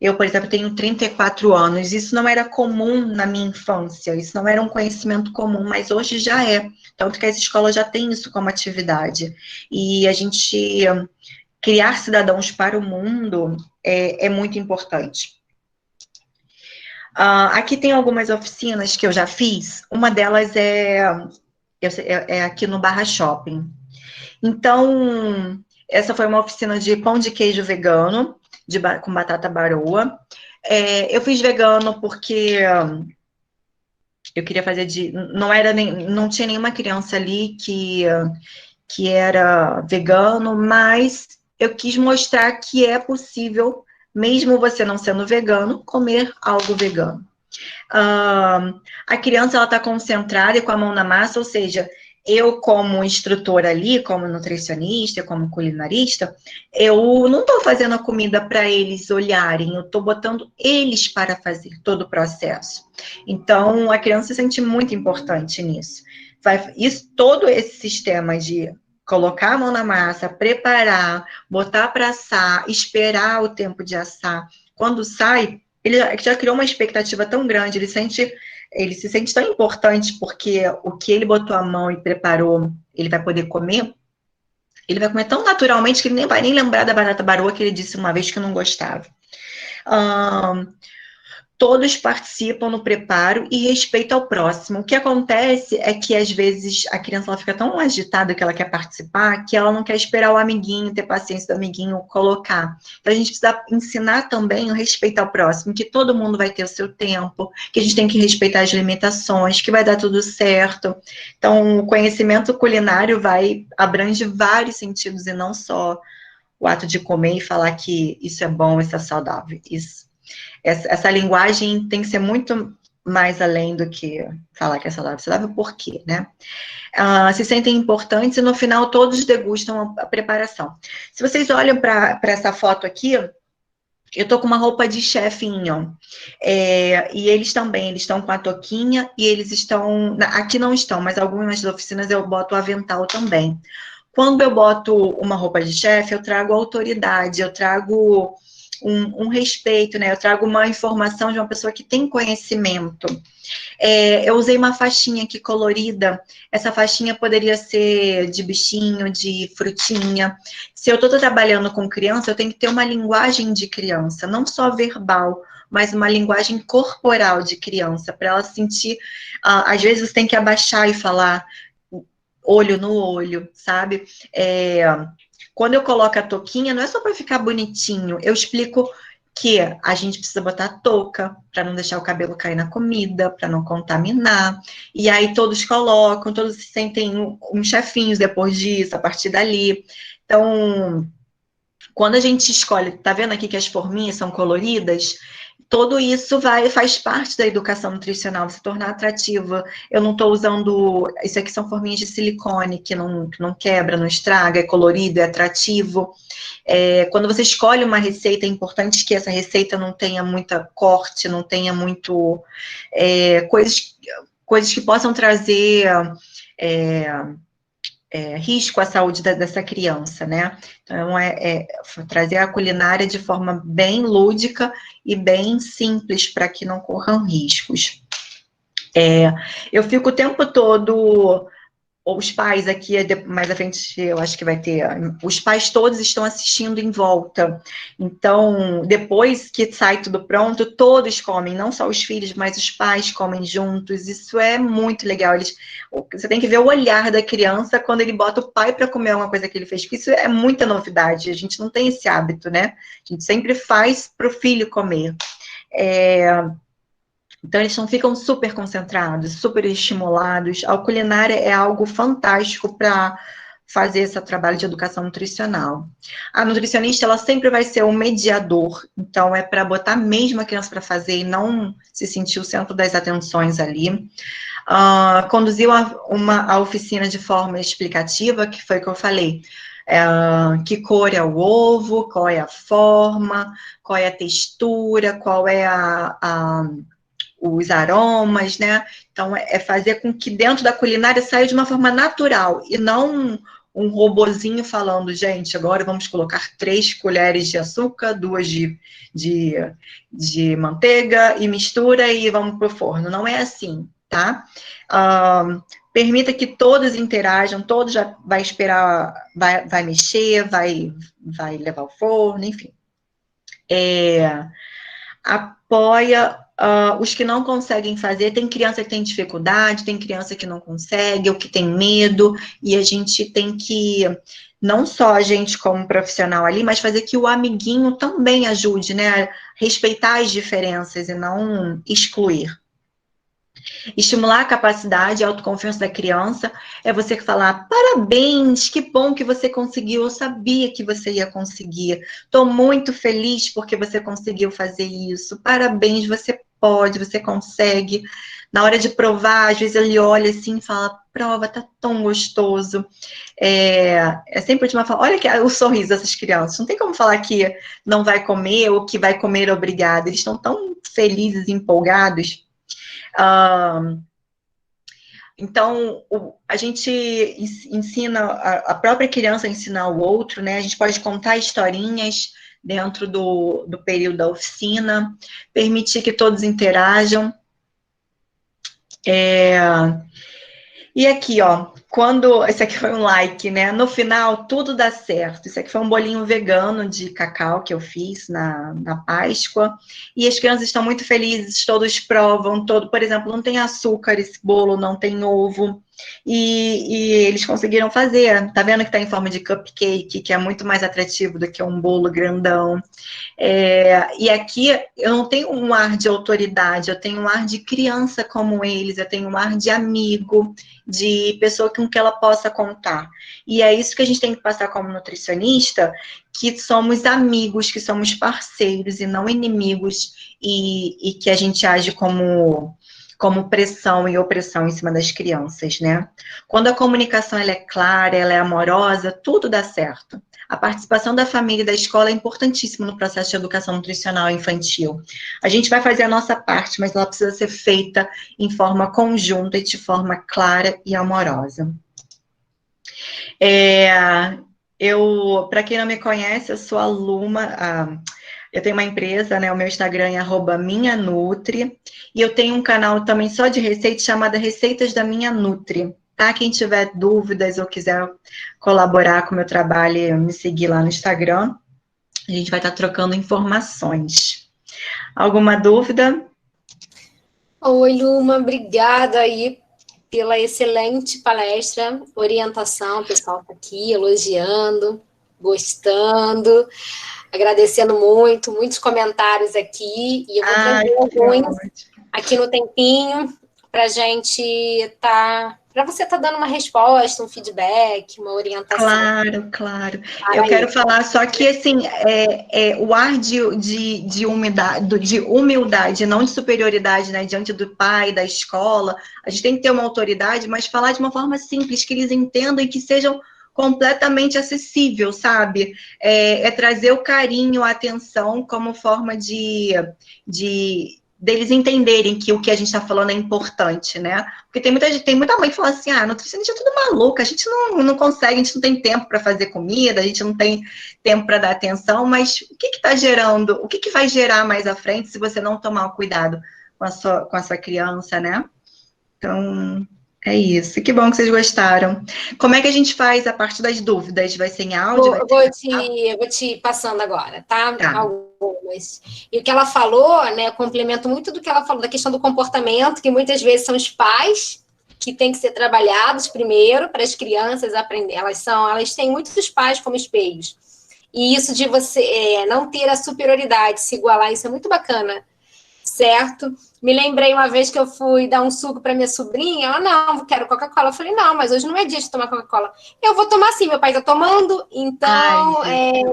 eu, por exemplo, tenho 34 anos, isso não era comum na minha infância, isso não era um conhecimento comum, mas hoje já é. Tanto que as escolas já têm isso como atividade. E a gente criar cidadãos para o mundo é muito importante. Aqui tem algumas oficinas que eu já fiz. Uma delas é aqui no Barra Shopping. Então, essa foi uma oficina de pão de queijo vegano, com batata baroa. Eu fiz vegano porque eu queria fazer não tinha nenhuma criança ali que era vegano, mas eu quis mostrar que é possível, mesmo você não sendo vegano, comer algo vegano. A criança ela está concentrada e com a mão na massa, ou seja, eu como instrutora ali, como nutricionista, como culinarista, eu não estou fazendo a comida para eles olharem, eu estou botando eles para fazer todo o processo. Então, a criança se sente muito importante nisso. Todo esse sistema de colocar a mão na massa, preparar, botar para assar, esperar o tempo de assar, quando sai, ele já criou uma expectativa tão grande, ele se sente tão importante porque o que ele botou a mão e preparou, ele vai poder comer, ele vai comer tão naturalmente que ele nem vai nem lembrar da batata baroa que ele disse uma vez que não gostava. Todos participam no preparo e respeito ao próximo. O que acontece é que, às vezes, a criança ela fica tão agitada que ela quer participar, que ela não quer esperar o amiguinho, ter paciência do amiguinho colocar. Então, a gente precisa ensinar também o respeito ao próximo, que todo mundo vai ter o seu tempo, que a gente tem que respeitar as limitações, que vai dar tudo certo. Então, o conhecimento culinário abrange vários sentidos e não só o ato de comer e falar que isso é bom, isso é saudável. Essa linguagem tem que ser muito mais além do que falar que é saudável. Saudável por quê, né? Se sentem importantes e no final todos degustam a preparação. Se vocês olham para essa foto aqui, eu tô com uma roupa de chefinho. E eles também, eles estão com a toquinha e eles estão... Aqui não estão, mas algumas das oficinas eu boto o avental também. Quando eu boto uma roupa de chefe, eu trago autoridade, eu trago um respeito, né? Eu trago uma informação de uma pessoa que tem conhecimento. Eu usei uma faixinha aqui colorida. Essa faixinha poderia ser de bichinho, de frutinha. Se eu estou trabalhando com criança, eu tenho que ter uma linguagem de criança, não só verbal, mas uma linguagem corporal de criança, para ela sentir... às vezes você tem que abaixar e falar olho no olho, sabe? Quando eu coloco a touquinha, não é só para ficar bonitinho, eu explico que a gente precisa botar a touca para não deixar o cabelo cair na comida, para não contaminar. E aí todos colocam, todos se sentem uns chefinhos depois disso, a partir dali. Então, quando a gente escolhe, tá vendo aqui que as forminhas são coloridas? Tudo isso faz parte da educação nutricional, se tornar atrativa. Eu não estou usando... Isso aqui são forminhas de silicone, que não quebra, não estraga, é colorido, é atrativo. Quando você escolhe uma receita, é importante que essa receita não tenha muita corte, não tenha muito... coisas que possam trazer... risco à saúde dessa criança, né? Então, trazer a culinária de forma bem lúdica e bem simples para que não corram riscos. Eu fico o tempo todo... Os pais aqui, mais à frente, eu acho que vai ter... Os pais todos estão assistindo em volta. Então, depois que sai tudo pronto, todos comem, não só os filhos, mas os pais comem juntos. Isso é muito legal. Você tem que ver o olhar da criança quando ele bota o pai para comer uma coisa que ele fez, porque isso é muita novidade. A gente não tem esse hábito, né? A gente sempre faz para o filho comer. Então, eles não ficam super concentrados, super estimulados. A culinária é algo fantástico para fazer esse trabalho de educação nutricional. A nutricionista, ela sempre vai ser o mediador. Então, é para botar mesmo a criança para fazer e não se sentir o centro das atenções ali. Conduziu a oficina de forma explicativa, que foi o que eu falei. Que cor é o ovo, qual é a forma, qual é a textura, qual é os aromas, né? Então, é fazer com que dentro da culinária saia de uma forma natural, e não um robozinho falando, gente, agora vamos colocar 3 colheres de açúcar, 2 de manteiga, e mistura e vamos para o forno. Não é assim, tá? Permita que todos interajam, todos já vai esperar, vai mexer, vai levar ao forno, enfim. apoia os que não conseguem fazer. Tem criança que tem dificuldade, tem criança que não consegue, ou que tem medo, e a gente tem que, não só a gente como profissional ali, mas fazer que o amiguinho também ajude, né? Respeitar as diferenças e não excluir. Estimular a capacidade e a autoconfiança da criança é você falar: parabéns, que bom que você conseguiu, eu sabia que você ia conseguir. Estou muito feliz porque você conseguiu fazer isso. Parabéns, você pode, você consegue. Na hora de provar, às vezes ele olha assim e fala: prova, tá tão gostoso. É sempre última fala: olha que o sorriso dessas crianças. Não tem como falar que não vai comer ou que vai comer obrigado. Eles estão tão felizes e empolgados. Então, a gente ensina, a própria criança ensina ao outro, né? A gente pode contar historinhas dentro do período da oficina, permitir que todos interajam. E aqui, ó, esse aqui foi um like, né? No final, tudo dá certo. Isso aqui foi um bolinho vegano de cacau que eu fiz na Páscoa. E as crianças estão muito felizes, todos provam, por exemplo, não tem açúcar esse bolo, não tem ovo. E eles conseguiram fazer. Tá vendo que tá em forma de cupcake, que é muito mais atrativo do que um bolo grandão. E aqui eu não tenho um ar de autoridade, eu tenho um ar de criança como eles, eu tenho um ar de amigo, de pessoa com que ela possa contar. E é isso que a gente tem que passar como nutricionista, que somos amigos, que somos parceiros e não inimigos, e que a gente age como pressão e opressão em cima das crianças, né? Quando a comunicação ela é clara, ela é amorosa, tudo dá certo. A participação da família e da escola é importantíssima no processo de educação nutricional infantil. A gente vai fazer a nossa parte, mas ela precisa ser feita em forma conjunta e de forma clara e amorosa. Para quem não me conhece, eu sou a Luma. Eu tenho uma empresa, né? O meu Instagram é @minhanutri. E eu tenho um canal também só de receitas, chamado Receitas da Minha Nutri. Tá? Quem tiver dúvidas ou quiser colaborar com o meu trabalho, me seguir lá no Instagram. A gente vai estar trocando informações. Alguma dúvida? Oi, Luma, obrigada aí pela excelente palestra, orientação. O pessoal está aqui elogiando, gostando, agradecendo muito, muitos comentários aqui. E eu vou trazer alguns aqui no tempinho para a gente para você estar dando uma resposta, um feedback, uma orientação. Claro. Eu quero falar só que, assim, o ar de humildade, não de superioridade, né, diante do pai, da escola, a gente tem que ter uma autoridade, mas falar de uma forma simples, que eles entendam e que sejam completamente acessível, sabe? Trazer o carinho, a atenção como forma deles entenderem que o que a gente está falando é importante, né? Porque tem muita mãe que fala assim: nutricionista é tudo maluca, a gente não consegue, a gente não tem tempo para fazer comida, a gente não tem tempo para dar atenção, mas o que está gerando, o que vai gerar mais à frente se você não tomar o cuidado com a sua criança, né? Então, é isso. Que bom que vocês gostaram. Como é que a gente faz a parte das dúvidas? Vai ser em áudio? Eu vou te passando agora, tá? Algumas. E o que ela falou, né? Eu complemento muito do que ela falou da questão do comportamento, que muitas vezes são os pais que têm que ser trabalhados primeiro para as crianças aprender. Elas têm muitos pais como espelhos. E isso de você não ter a superioridade, se igualar, isso é muito bacana, certo? Me lembrei uma vez que eu fui dar um suco para minha sobrinha, ela, não, quero Coca-Cola. Eu falei, não, mas hoje não é dia de tomar Coca-Cola. Eu vou tomar sim, meu pai tá tomando, então, ele,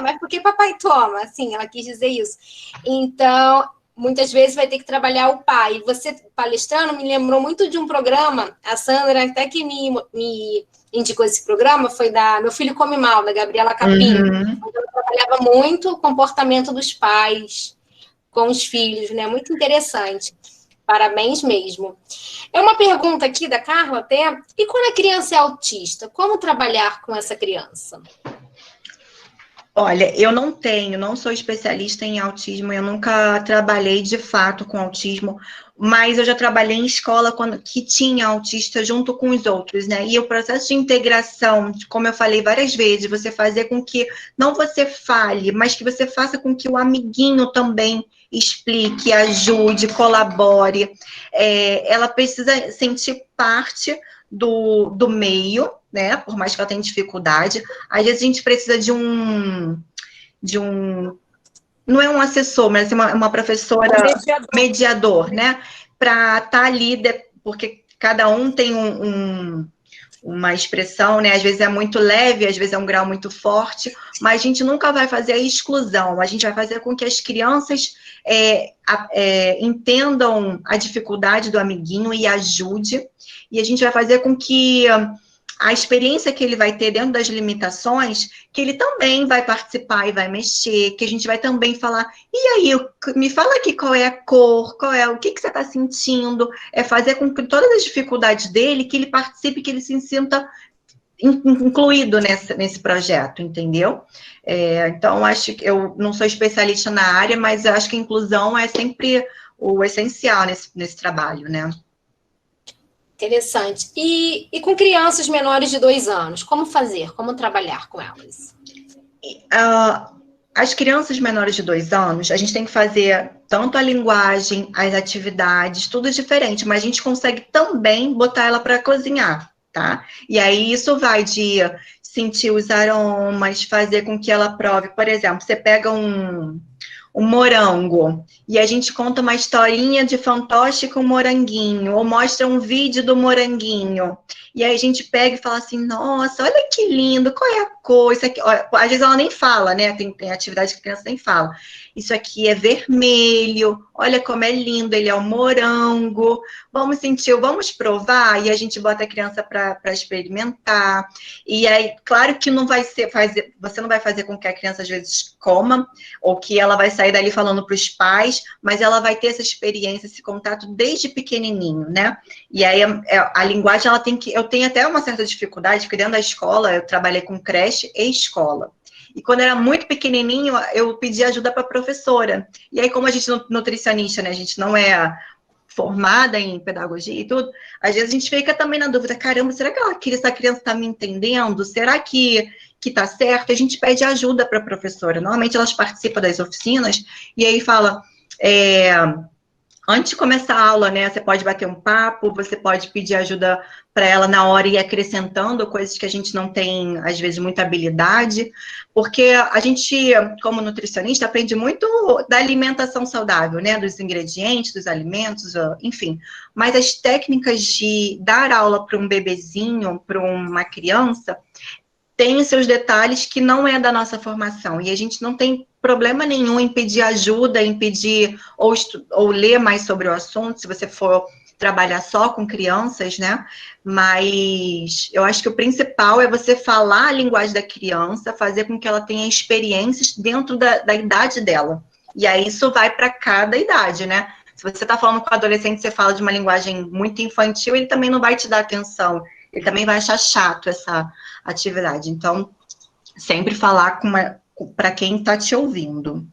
mas por que papai toma? Assim, ela quis dizer isso. Então, muitas vezes vai ter que trabalhar o pai. Você, palestrando, me lembrou muito de um programa, a Sandra até que me indicou esse programa, foi da Meu Filho Come Mal, da Gabriela Capinho. Então, eu trabalhava muito o comportamento dos pais com os filhos, né? Muito interessante. Parabéns mesmo. É uma pergunta aqui da Carla até. E quando a criança é autista, como trabalhar com essa criança? Olha, eu não sou especialista em autismo, eu nunca trabalhei de fato com autismo, mas eu já trabalhei em escola que tinha autista junto com os outros, né? E o processo de integração, como eu falei várias vezes, você fazer com que não você fale, mas que você faça com que o amiguinho também explique, ajude, colabore. Ela precisa sentir parte do meio, né? Por mais que ela tenha dificuldade. Às vezes a gente precisa de um não é um assessor, mas uma professora mediador, né? Para estar ali, porque cada um tem uma expressão, né? Às vezes é muito leve, às vezes é um grau muito forte, mas a gente nunca vai fazer a exclusão, a gente vai fazer com que as crianças entendam a dificuldade do amiguinho e ajude, e a gente vai fazer com que a experiência que ele vai ter dentro das limitações, que ele também vai participar e vai mexer, que a gente vai também falar, e aí, me fala aqui qual é a cor, o que você está sentindo, fazer com que todas as dificuldades dele, que ele participe, que ele se sinta incluído nesse projeto, entendeu? Então, acho que eu não sou especialista na área, mas acho que a inclusão é sempre o essencial nesse trabalho, né? Interessante. E com crianças menores de 2 anos, como fazer? Como trabalhar com elas? As crianças menores de 2 anos, a gente tem que fazer tanto a linguagem, as atividades, tudo diferente, mas a gente consegue também botar ela para cozinhar, tá? E aí isso vai de sentir os aromas, fazer com que ela prove. Por exemplo, você pega um morango, e a gente conta uma historinha de fantoche com moranguinho, ou mostra um vídeo do moranguinho, e aí a gente pega e fala assim, nossa, olha que lindo, qual é a cor? Isso aqui, ó, às vezes ela nem fala, né? Tem atividade que a criança nem fala. Isso aqui é vermelho, olha como é lindo, ele é um morango, vamos sentir, vamos provar, e a gente bota a criança para experimentar. E aí, claro que não vai você não vai fazer com que a criança às vezes coma, ou que ela vai sair dali falando para os pais, mas ela vai ter essa experiência, esse contato desde pequenininho, né? E aí a linguagem, ela tem que... Eu tenho até uma certa dificuldade, porque dentro da escola, eu trabalhei com creche e escola. E quando era muito pequenininho, eu pedi ajuda para a professora. E aí, como a gente é nutricionista, né? A gente não é formada em pedagogia e tudo, às vezes a gente fica também na dúvida, caramba, será que essa criança está me entendendo? Será que está certo? A gente pede ajuda para a professora. Normalmente elas participam das oficinas e aí fala, antes de começar a aula, né, você pode bater um papo, você pode pedir ajuda para ela na hora e ir acrescentando coisas que a gente não tem, às vezes, muita habilidade, porque a gente, como nutricionista, aprende muito da alimentação saudável, né, dos ingredientes, dos alimentos, enfim, mas as técnicas de dar aula para um bebezinho, para uma criança, tem os seus detalhes que não é da nossa formação, e a gente não tem problema nenhum em pedir ajuda, em pedir ou ler mais sobre o assunto, se você for trabalhar só com crianças, né? Mas eu acho que o principal é você falar a linguagem da criança, fazer com que ela tenha experiências dentro da idade dela. E aí isso vai para cada idade, né? Se você está falando com o adolescente, você fala de uma linguagem muito infantil, ele também não vai te dar atenção, ele também vai achar chato essa atividade. Então, sempre falar para quem está te ouvindo.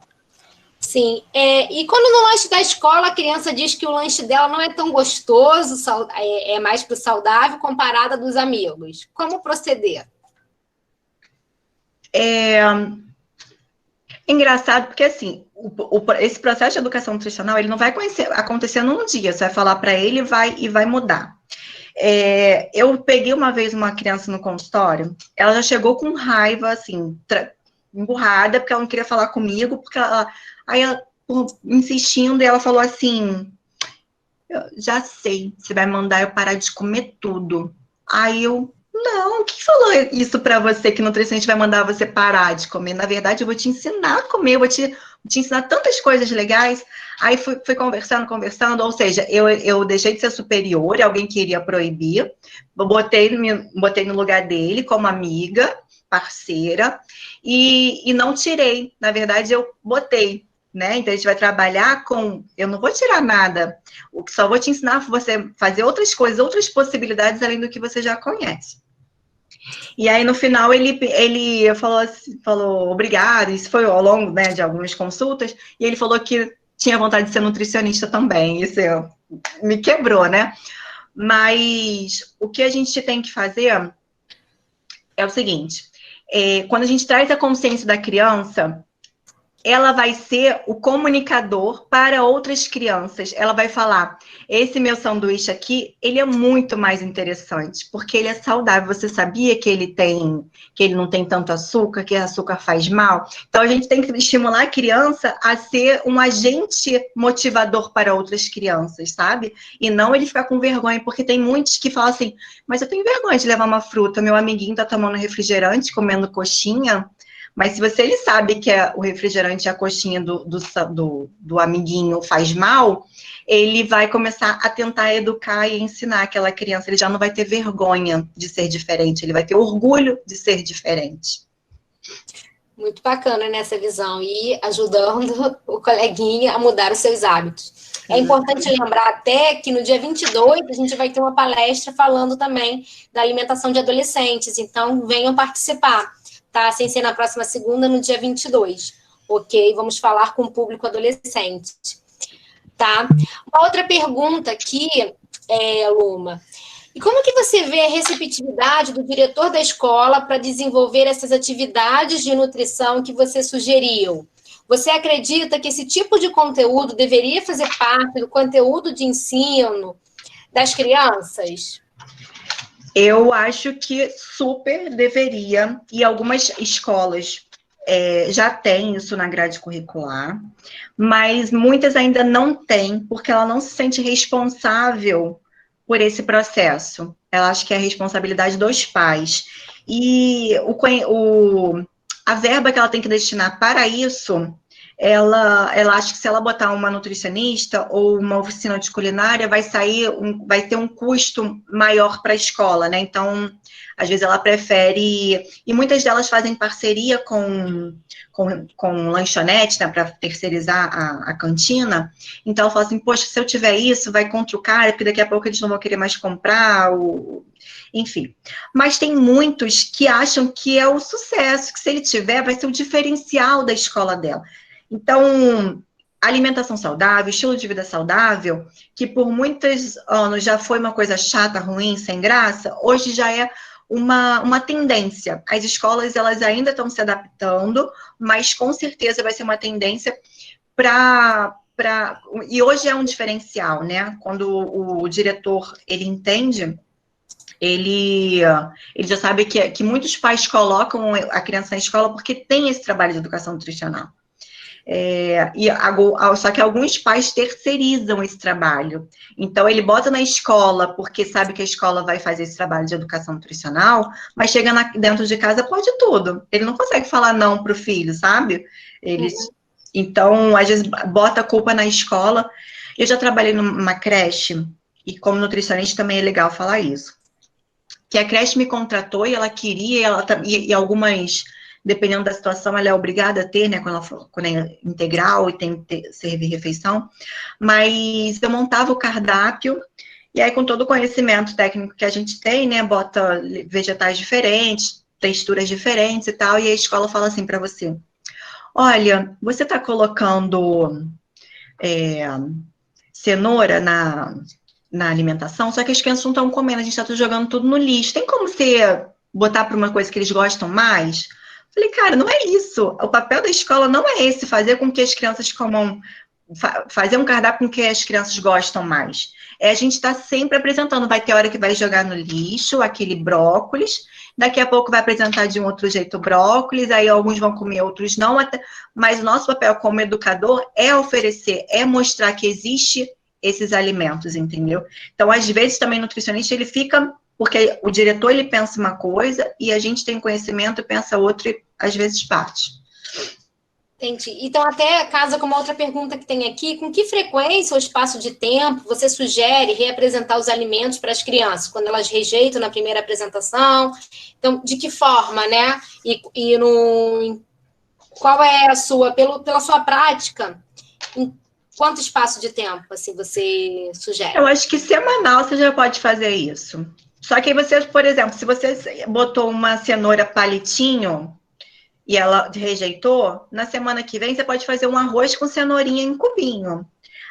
Sim, e quando no lanche da escola a criança diz que o lanche dela não é tão gostoso, é mais para o saudável, comparada dos amigos, como proceder? Engraçado, porque assim, esse processo de educação nutricional, ele não vai acontecer num dia, você vai falar para ele e vai mudar. Eu peguei uma vez uma criança no consultório, ela já chegou com raiva, assim, emburrada, porque ela não queria falar comigo, porque aí ela insistindo, e ela falou assim, eu já sei, você vai mandar eu parar de comer tudo. Aí eu, não, quem falou isso pra você, que nutricionista vai mandar você parar de comer? Na verdade, eu vou te ensinar a comer, eu vou te ensinar tantas coisas legais. Aí fui conversando, ou seja, eu deixei de ser superior, alguém queria proibir, botei no lugar dele como amiga, parceira, e não tirei. Na verdade, eu botei, né? Então, a gente vai trabalhar com... Eu não vou tirar nada, só vou te ensinar a você fazer outras coisas, outras possibilidades além do que você já conhece. E aí, no final, ele falou obrigado, isso foi ao longo, né, de algumas consultas, e ele falou que tinha vontade de ser nutricionista também, isso me quebrou, né? Mas o que a gente tem que fazer é o seguinte, quando a gente traz a consciência da criança, ela vai ser o comunicador para outras crianças. Ela vai falar, esse meu sanduíche aqui, ele é muito mais interessante, porque ele é saudável. Você sabia que ele não tem tanto açúcar, que açúcar faz mal? Então, a gente tem que estimular a criança a ser um agente motivador para outras crianças, sabe? E não ele ficar com vergonha, porque tem muitos que falam assim, mas eu tenho vergonha de levar uma fruta, meu amiguinho tá tomando refrigerante, comendo coxinha. Mas se ele sabe que o refrigerante e a coxinha do amiguinho faz mal, ele vai começar a tentar educar e ensinar aquela criança. Ele já não vai ter vergonha de ser diferente, ele vai ter orgulho de ser diferente. Muito bacana nessa visão e ajudando o coleguinha a mudar os seus hábitos. É importante lembrar até que no dia 22 a gente vai ter uma palestra falando também da alimentação de adolescentes, então venham participar. Tá? Sem ser na próxima segunda, no dia 22. Ok? Vamos falar com o público adolescente. Tá? Uma outra pergunta aqui, Luma. E como que você vê a receptividade do diretor da escola para desenvolver essas atividades de nutrição que você sugeriu? Você acredita que esse tipo de conteúdo deveria fazer parte do conteúdo de ensino das crianças? Eu acho que super deveria, e algumas escolas já têm isso na grade curricular, mas muitas ainda não têm, porque ela não se sente responsável por esse processo. Ela acha que é a responsabilidade dos pais. E a verba que ela tem que destinar para isso, ela acha que se ela botar uma nutricionista ou uma oficina de culinária, vai ter um custo maior para a escola, né? Então, às vezes ela prefere... E muitas delas fazem parceria com lanchonete, né, para terceirizar a cantina. Então, ela fala assim, poxa, se eu tiver isso, vai contra o cara, porque daqui a pouco eles não vão querer mais comprar, enfim. Mas tem muitos que acham que é o sucesso, que se ele tiver, vai ser o diferencial da escola dela. Então, alimentação saudável, estilo de vida saudável, que por muitos anos já foi uma coisa chata, ruim, sem graça, hoje já é uma tendência. As escolas, elas ainda estão se adaptando, mas com certeza vai ser uma tendência e hoje é um diferencial, né? Quando o diretor, ele entende, ele já sabe que muitos pais colocam a criança na escola porque tem esse trabalho de educação nutricional. Só que alguns pais terceirizam esse trabalho. Então, ele bota na escola porque sabe que a escola vai fazer esse trabalho de educação nutricional, mas chega dentro de casa, pode tudo. Ele não consegue falar não para o filho, sabe? Então, às vezes, bota a culpa na escola. Eu já trabalhei numa creche, e como nutricionista também é legal falar isso, que a creche me contratou e ela queria, e algumas... Dependendo da situação, ela é obrigada a ter, né, quando é integral e tem que servir refeição, mas eu montava o cardápio, e aí com todo o conhecimento técnico que a gente tem, né, bota vegetais diferentes, texturas diferentes e tal, e a escola fala assim para você, olha, você está colocando cenoura na alimentação, só que as crianças não estão comendo, a gente está jogando tudo no lixo, tem como você botar para uma coisa que eles gostam mais? Falei, cara, não é isso. O papel da escola não é esse, fazer com que as crianças comam, fazer um cardápio com que as crianças gostam mais. A gente está sempre apresentando, vai ter hora que vai jogar no lixo, aquele brócolis, daqui a pouco vai apresentar de um outro jeito o brócolis, aí alguns vão comer, outros não, mas o nosso papel como educador é oferecer, é mostrar que existe esses alimentos, entendeu? Então, às vezes, também o nutricionista, ele fica... Porque o diretor, ele pensa uma coisa e a gente tem conhecimento e pensa outra e às vezes parte. Entendi. Então, até casa com uma outra pergunta que tem aqui, com que frequência ou espaço de tempo você sugere reapresentar os alimentos para as crianças, quando elas rejeitam na primeira apresentação? Então, de que forma, né? Qual é a sua, pela sua prática, quanto espaço de tempo, assim, você sugere? Eu acho que semanal você já pode fazer isso. Só que aí você, por exemplo, se você botou uma cenoura palitinho e ela rejeitou, na semana que vem você pode fazer um arroz com cenourinha em cubinho.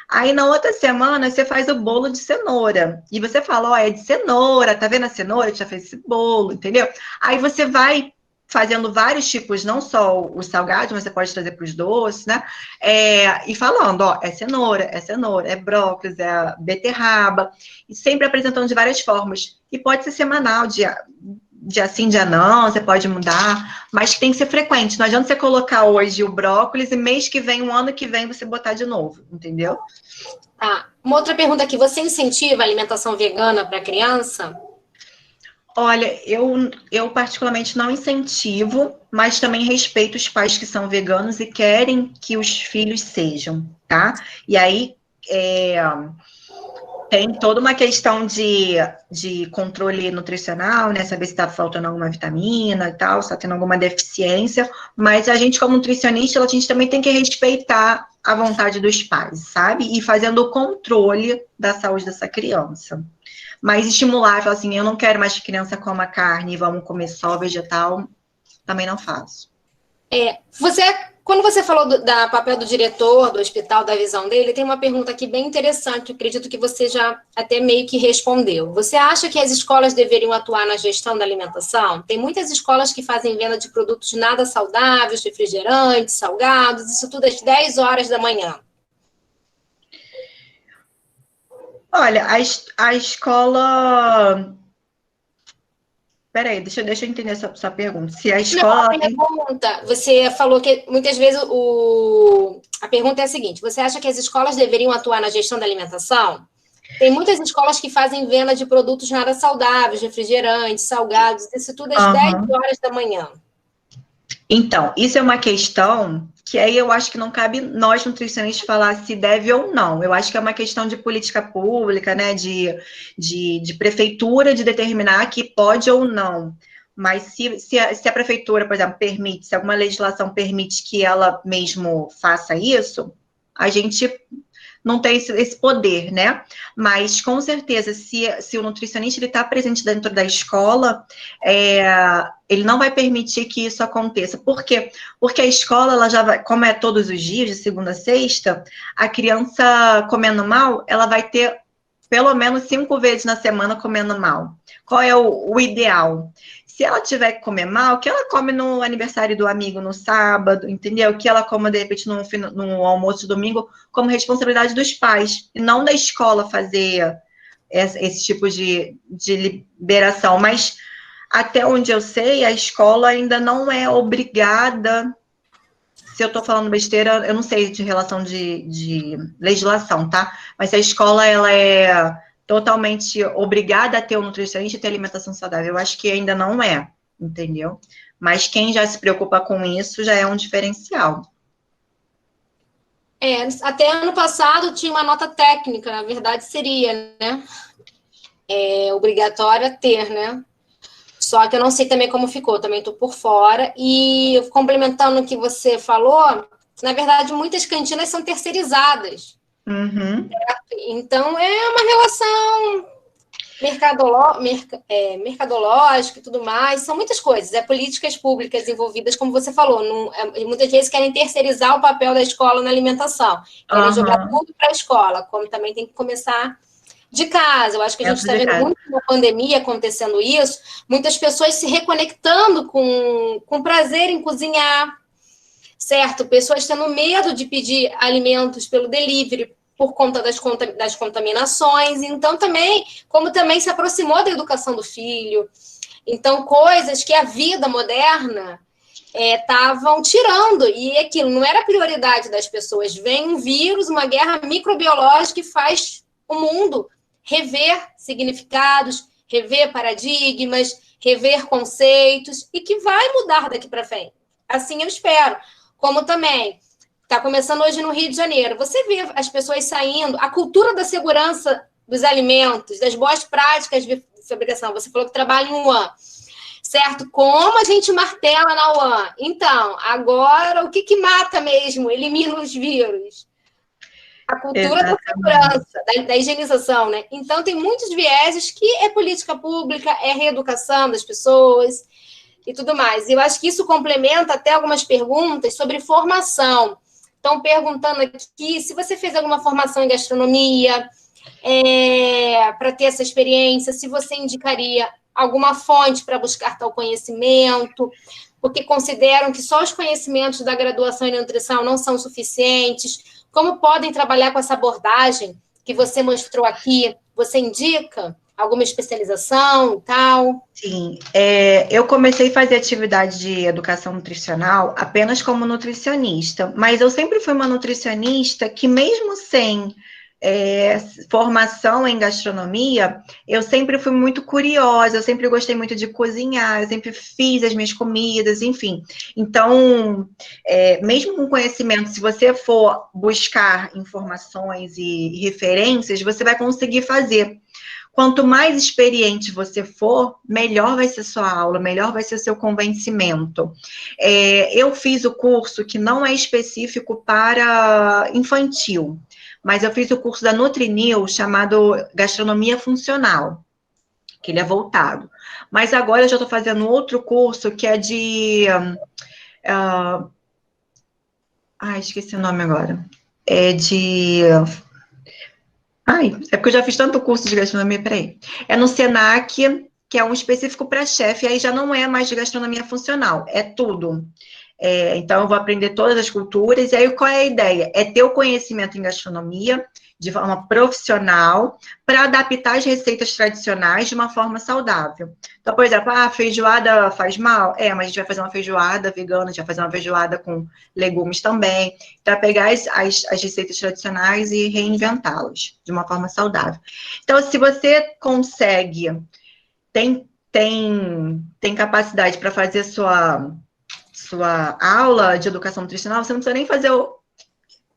Aí na outra semana você faz o bolo de cenoura. E você fala, ó, é de cenoura, tá vendo a cenoura que já fez esse bolo, entendeu? Aí você vai fazendo vários tipos, não só os salgados, mas você pode trazer para os doces, né? E falando, ó, é cenoura, é brócolis, é beterraba, e sempre apresentando de várias formas. E pode ser semanal, dia sim, dia não, você pode mudar, mas tem que ser frequente. Não adianta você colocar hoje o brócolis e mês que vem, um ano que vem, você botar de novo, entendeu? Tá. Uma outra pergunta aqui, você incentiva a alimentação vegana para criança? Olha, eu particularmente não incentivo, mas também respeito os pais que são veganos e querem que os filhos sejam, tá? E aí, tem toda uma questão de controle nutricional, né? Saber se está faltando alguma vitamina e tal, se está tendo alguma deficiência. Mas a gente, como nutricionista, a gente também tem que respeitar a vontade dos pais, sabe? E fazendo o controle da saúde dessa criança. Mas estimular, falar assim, eu não quero mais que criança coma carne, vamos comer só vegetal, também não faço. Quando você falou do papel do diretor do hospital, da visão dele, tem uma pergunta aqui bem interessante, eu acredito que você já até meio que respondeu. Você acha que as escolas deveriam atuar na gestão da alimentação? Tem muitas escolas que fazem venda de produtos nada saudáveis, refrigerantes, salgados, isso tudo às 10 horas da manhã. Olha, a escola... Peraí, deixa eu entender essa sua pergunta. Se a escola... Não, a pergunta, você falou que muitas vezes a pergunta é a seguinte, você acha que as escolas deveriam atuar na gestão da alimentação? Tem muitas escolas que fazem venda de produtos nada saudáveis, refrigerantes, salgados, isso tudo às 10 horas da manhã. Então, isso é uma questão que aí eu acho que não cabe nós, nutricionistas, falar se deve ou não. Eu acho que é uma questão de política pública, né, de prefeitura, de determinar que pode ou não. Mas se a prefeitura, por exemplo, permite, se alguma legislação permite que ela mesmo faça isso, a gente não tem esse poder, né? Mas, com certeza, se o nutricionista está presente dentro da escola, ele não vai permitir que isso aconteça. Por quê? Porque a escola, ela já vai, como é todos os dias, de segunda a sexta, a criança comendo mal, ela vai ter pelo menos 5 vezes na semana comendo mal. Qual é o ideal? Se ela tiver que comer mal, que ela come no aniversário do amigo no sábado, entendeu? Que ela coma, de repente, no almoço de domingo, como responsabilidade dos pais, e não da escola fazer esse tipo de liberação. Mas, até onde eu sei, a escola ainda não é obrigada. Se eu estou falando besteira, eu não sei de relação de legislação, tá? Mas a escola, ela é totalmente obrigada a ter um nutricionista e ter alimentação saudável. Eu acho que ainda não é, entendeu? Mas quem já se preocupa com isso já é um diferencial. Até ano passado tinha uma nota técnica, na verdade seria, né? Obrigatória ter, né? Só que eu não sei também como ficou, também estou por fora. E complementando o que você falou, na verdade, muitas cantinas são terceirizadas. Uhum. Então, é uma relação mercadológica e tudo mais. São muitas coisas. Políticas públicas envolvidas, como você falou. Muitas vezes querem terceirizar o papel da escola na alimentação. Querem jogar tudo para a escola, como também tem que começar de casa. Eu acho que a gente está vendo muito na pandemia acontecendo isso, muitas pessoas se reconectando com prazer em cozinhar, certo? Pessoas tendo medo de pedir alimentos pelo delivery por conta das contaminações. Então, como também se aproximou da educação do filho. Então, coisas que a vida moderna estavam tirando, e aquilo não era prioridade das pessoas. Vem um vírus, uma guerra microbiológica que faz o mundo rever significados, rever paradigmas, rever conceitos, e que vai mudar daqui para frente. Assim eu espero. Como também está começando hoje no Rio de Janeiro. Você vê as pessoas saindo, a cultura da segurança dos alimentos, das boas práticas de fabricação. Você falou que trabalha em UAM, certo? Como a gente martela na UAM? Então, agora, o que mata mesmo? Elimina os vírus. A cultura da segurança, da higienização, né? Então, tem muitos vieses que é política pública, é reeducação das pessoas e tudo mais. E eu acho que isso complementa até algumas perguntas sobre formação. Estão perguntando aqui se você fez alguma formação em gastronomia para ter essa experiência, se você indicaria alguma fonte para buscar tal conhecimento, porque consideram que só os conhecimentos da graduação em nutrição não são suficientes. Como podem trabalhar com essa abordagem que você mostrou aqui? Você indica alguma especialização e tal? Sim, eu comecei a fazer atividade de educação nutricional apenas como nutricionista, mas eu sempre fui uma nutricionista que, mesmo sem formação em gastronomia, eu sempre fui muito curiosa, eu sempre gostei muito de cozinhar, eu sempre fiz as minhas comidas, enfim. Então, mesmo com conhecimento, se você for buscar informações e referências, você vai conseguir fazer. Quanto mais experiente você for, melhor vai ser sua aula, melhor vai ser seu convencimento. Eu fiz o curso que não é específico para infantil, mas eu fiz o curso da Nutrinil, chamado Gastronomia Funcional, que ele é voltado. Mas agora eu já estou fazendo outro curso que é de... esqueci o nome agora. É porque eu já fiz tanto curso de gastronomia, peraí. É no Senac, que é um específico para chefe, aí já não é mais de gastronomia funcional, é tudo. Então, eu vou aprender todas as culturas, e aí qual é a ideia? É ter o conhecimento em gastronomia de forma profissional, para adaptar as receitas tradicionais de uma forma saudável. Então, por exemplo, feijoada faz mal? Mas a gente vai fazer uma feijoada vegana, a gente vai fazer uma feijoada com legumes também. Então, pegar as receitas tradicionais e reinventá-las de uma forma saudável. Então, se você consegue, tem capacidade para fazer sua aula de educação nutricional, você não precisa nem fazer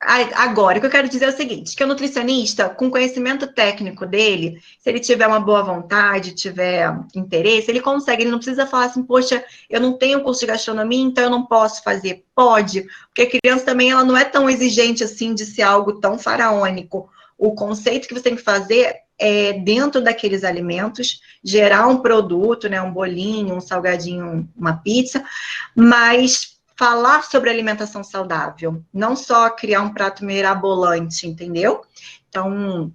agora. O que eu quero dizer é o seguinte, que o nutricionista, com conhecimento técnico dele, se ele tiver uma boa vontade, tiver interesse, ele consegue, ele não precisa falar assim, poxa, eu não tenho curso de gastronomia, então eu não posso fazer. Pode, porque a criança também, ela não é tão exigente assim de ser algo tão faraônico. O conceito que você tem que fazer é, dentro daqueles alimentos, gerar um produto, né, um bolinho, um salgadinho, uma pizza, mas falar sobre alimentação saudável, não só criar um prato mirabolante, entendeu? Então,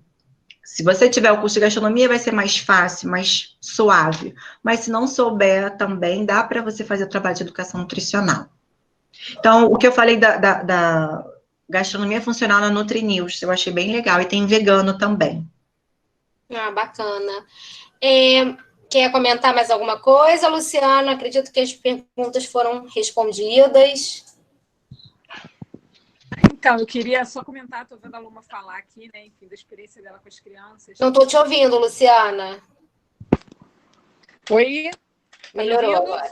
se você tiver o curso de gastronomia, vai ser mais fácil, mais suave. Mas se não souber também, dá para você fazer o trabalho de educação nutricional. Então, o que eu falei da gastronomia funcional na Nutrinews, eu achei bem legal. E tem vegano também. Bacana. Quer comentar mais alguma coisa, Luciana? Acredito que as perguntas foram respondidas. Então, eu queria só comentar, estou vendo a Luma falar aqui, né, enfim, da experiência dela com as crianças. Não estou te ouvindo, Luciana. Oi? Melhorou agora.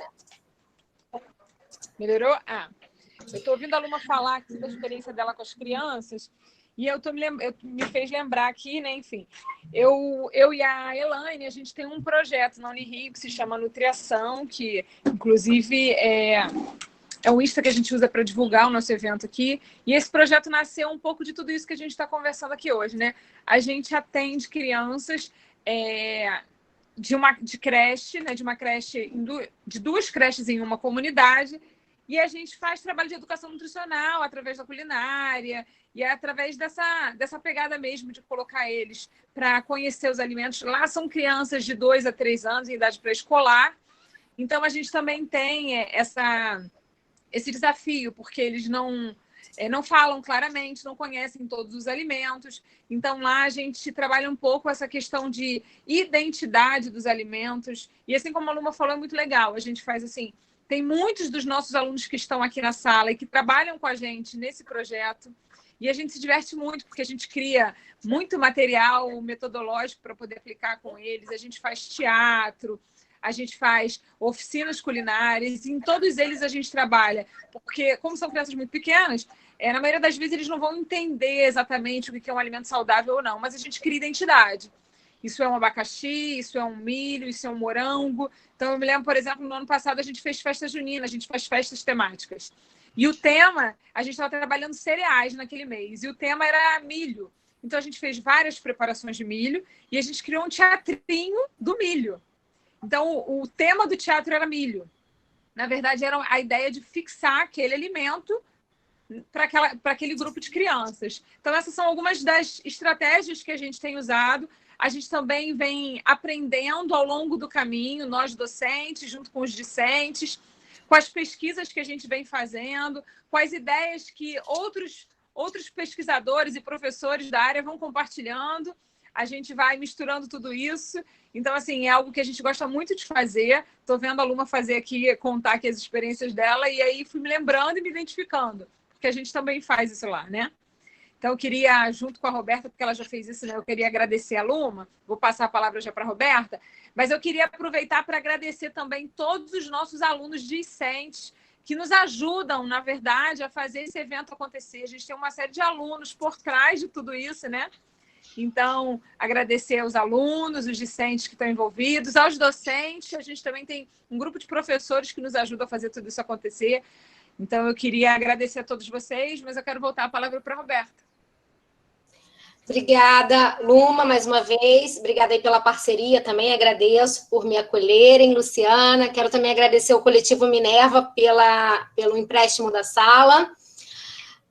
Melhorou? Eu estou ouvindo a Luma falar aqui da experiência dela com as crianças, e me fez lembrar aqui, né, enfim, eu e a Elaine, a gente tem um projeto na Unirio que se chama Nutriação, que inclusive é um Insta que a gente usa para divulgar o nosso evento aqui, e esse projeto nasceu um pouco de tudo isso que a gente está conversando aqui hoje, né? A gente atende crianças de creche, né? De duas creches em uma comunidade, e a gente faz trabalho de educação nutricional através da culinária, e é através dessa pegada mesmo de colocar eles para conhecer os alimentos. Lá são crianças de 2 a 3 anos em idade pré-escolar, então a gente também tem esse desafio, porque eles não falam claramente, não conhecem todos os alimentos. Então, lá a gente trabalha um pouco essa questão de identidade dos alimentos. E assim como a Luma falou, é muito legal. A gente faz assim, tem muitos dos nossos alunos que estão aqui na sala e que trabalham com a gente nesse projeto. E a gente se diverte muito, porque a gente cria muito material metodológico para poder aplicar com eles. A gente faz teatro, a gente faz oficinas culinárias, e em todos eles a gente trabalha, porque como são crianças muito pequenas, na maioria das vezes eles não vão entender exatamente o que é um alimento saudável ou não, mas a gente cria identidade. Isso é um abacaxi, isso é um milho, isso é um morango. Então eu me lembro, por exemplo, no ano passado a gente fez festa junina, a gente faz festas temáticas. E o tema, a gente estava trabalhando cereais naquele mês, e o tema era milho. Então, a gente fez várias preparações de milho e a gente criou um teatrinho do milho. Então, o tema do teatro era milho. Na verdade, era a ideia de fixar aquele alimento para aquele grupo de crianças. Então, essas são algumas das estratégias que a gente tem usado. A gente também vem aprendendo ao longo do caminho, nós docentes, junto com os discentes, com as pesquisas que a gente vem fazendo, com as ideias que outros pesquisadores e professores da área vão compartilhando. A gente vai misturando tudo isso. Então, assim, é algo que a gente gosta muito de fazer. Estou vendo a Luma fazer aqui, contar aqui as experiências dela, e aí fui me lembrando e me identificando, porque a gente também faz isso lá, né? Então, eu queria, junto com a Roberta, porque ela já fez isso, né? Eu queria agradecer a Luma, vou passar a palavra já para a Roberta, mas eu queria aproveitar para agradecer também todos os nossos alunos discentes que nos ajudam, na verdade, a fazer esse evento acontecer. A gente tem uma série de alunos por trás de tudo isso, né? Então, agradecer aos alunos, os discentes que estão envolvidos, aos docentes. A gente também tem um grupo de professores que nos ajuda a fazer tudo isso acontecer. Então, eu queria agradecer a todos vocês, mas eu quero voltar a palavra para a Roberta. Obrigada, Luma, mais uma vez. Obrigada aí pela parceria também. Agradeço por me acolherem, Luciana. Quero também agradecer ao Coletivo Minerva pelo empréstimo da sala.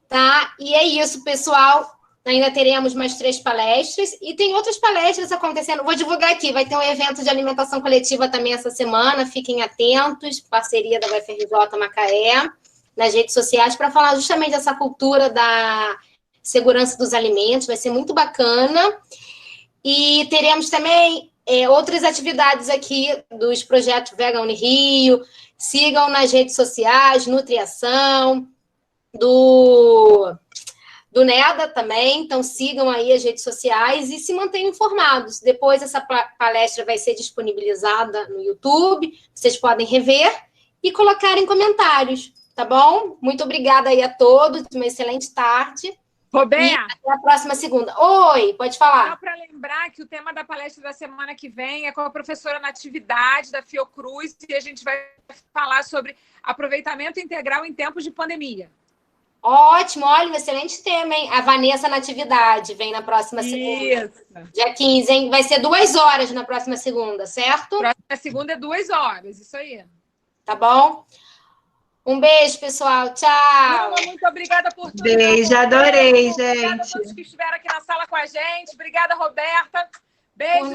Tá? E é isso, pessoal. Ainda teremos mais 3 palestras e tem outras palestras acontecendo. Vou divulgar aqui, vai ter um evento de alimentação coletiva também essa semana, fiquem atentos, parceria da UFRJ Macaé, nas redes sociais, para falar justamente dessa cultura da segurança dos alimentos, vai ser muito bacana. E teremos também outras atividades aqui dos projetos Vega Unirio, sigam nas redes sociais, Nutriação, do NEDA também, então sigam aí as redes sociais e se mantenham informados. Depois essa palestra vai ser disponibilizada no YouTube, vocês podem rever e colocar em comentários, tá bom? Muito obrigada aí a todos, uma excelente tarde. Roberta! E até a próxima segunda. Oi, pode falar. Só para lembrar que o tema da palestra da semana que vem é com a professora Natividade, da Fiocruz, e a gente vai falar sobre aproveitamento integral em tempos de pandemia. Ótimo, olha, um excelente tema, hein? A Vanessa Natividade vem na próxima segunda. Isso. Dia 15, hein? Vai ser 2 horas na próxima segunda, certo? Próxima segunda é 2 horas, isso aí. Tá bom? Um beijo, pessoal. Tchau. Luma, muito obrigada por tudo. Beijo, adorei, Obrigada a gente. todos que estiveram aqui na sala com a gente. Obrigada, Roberta. Beijo.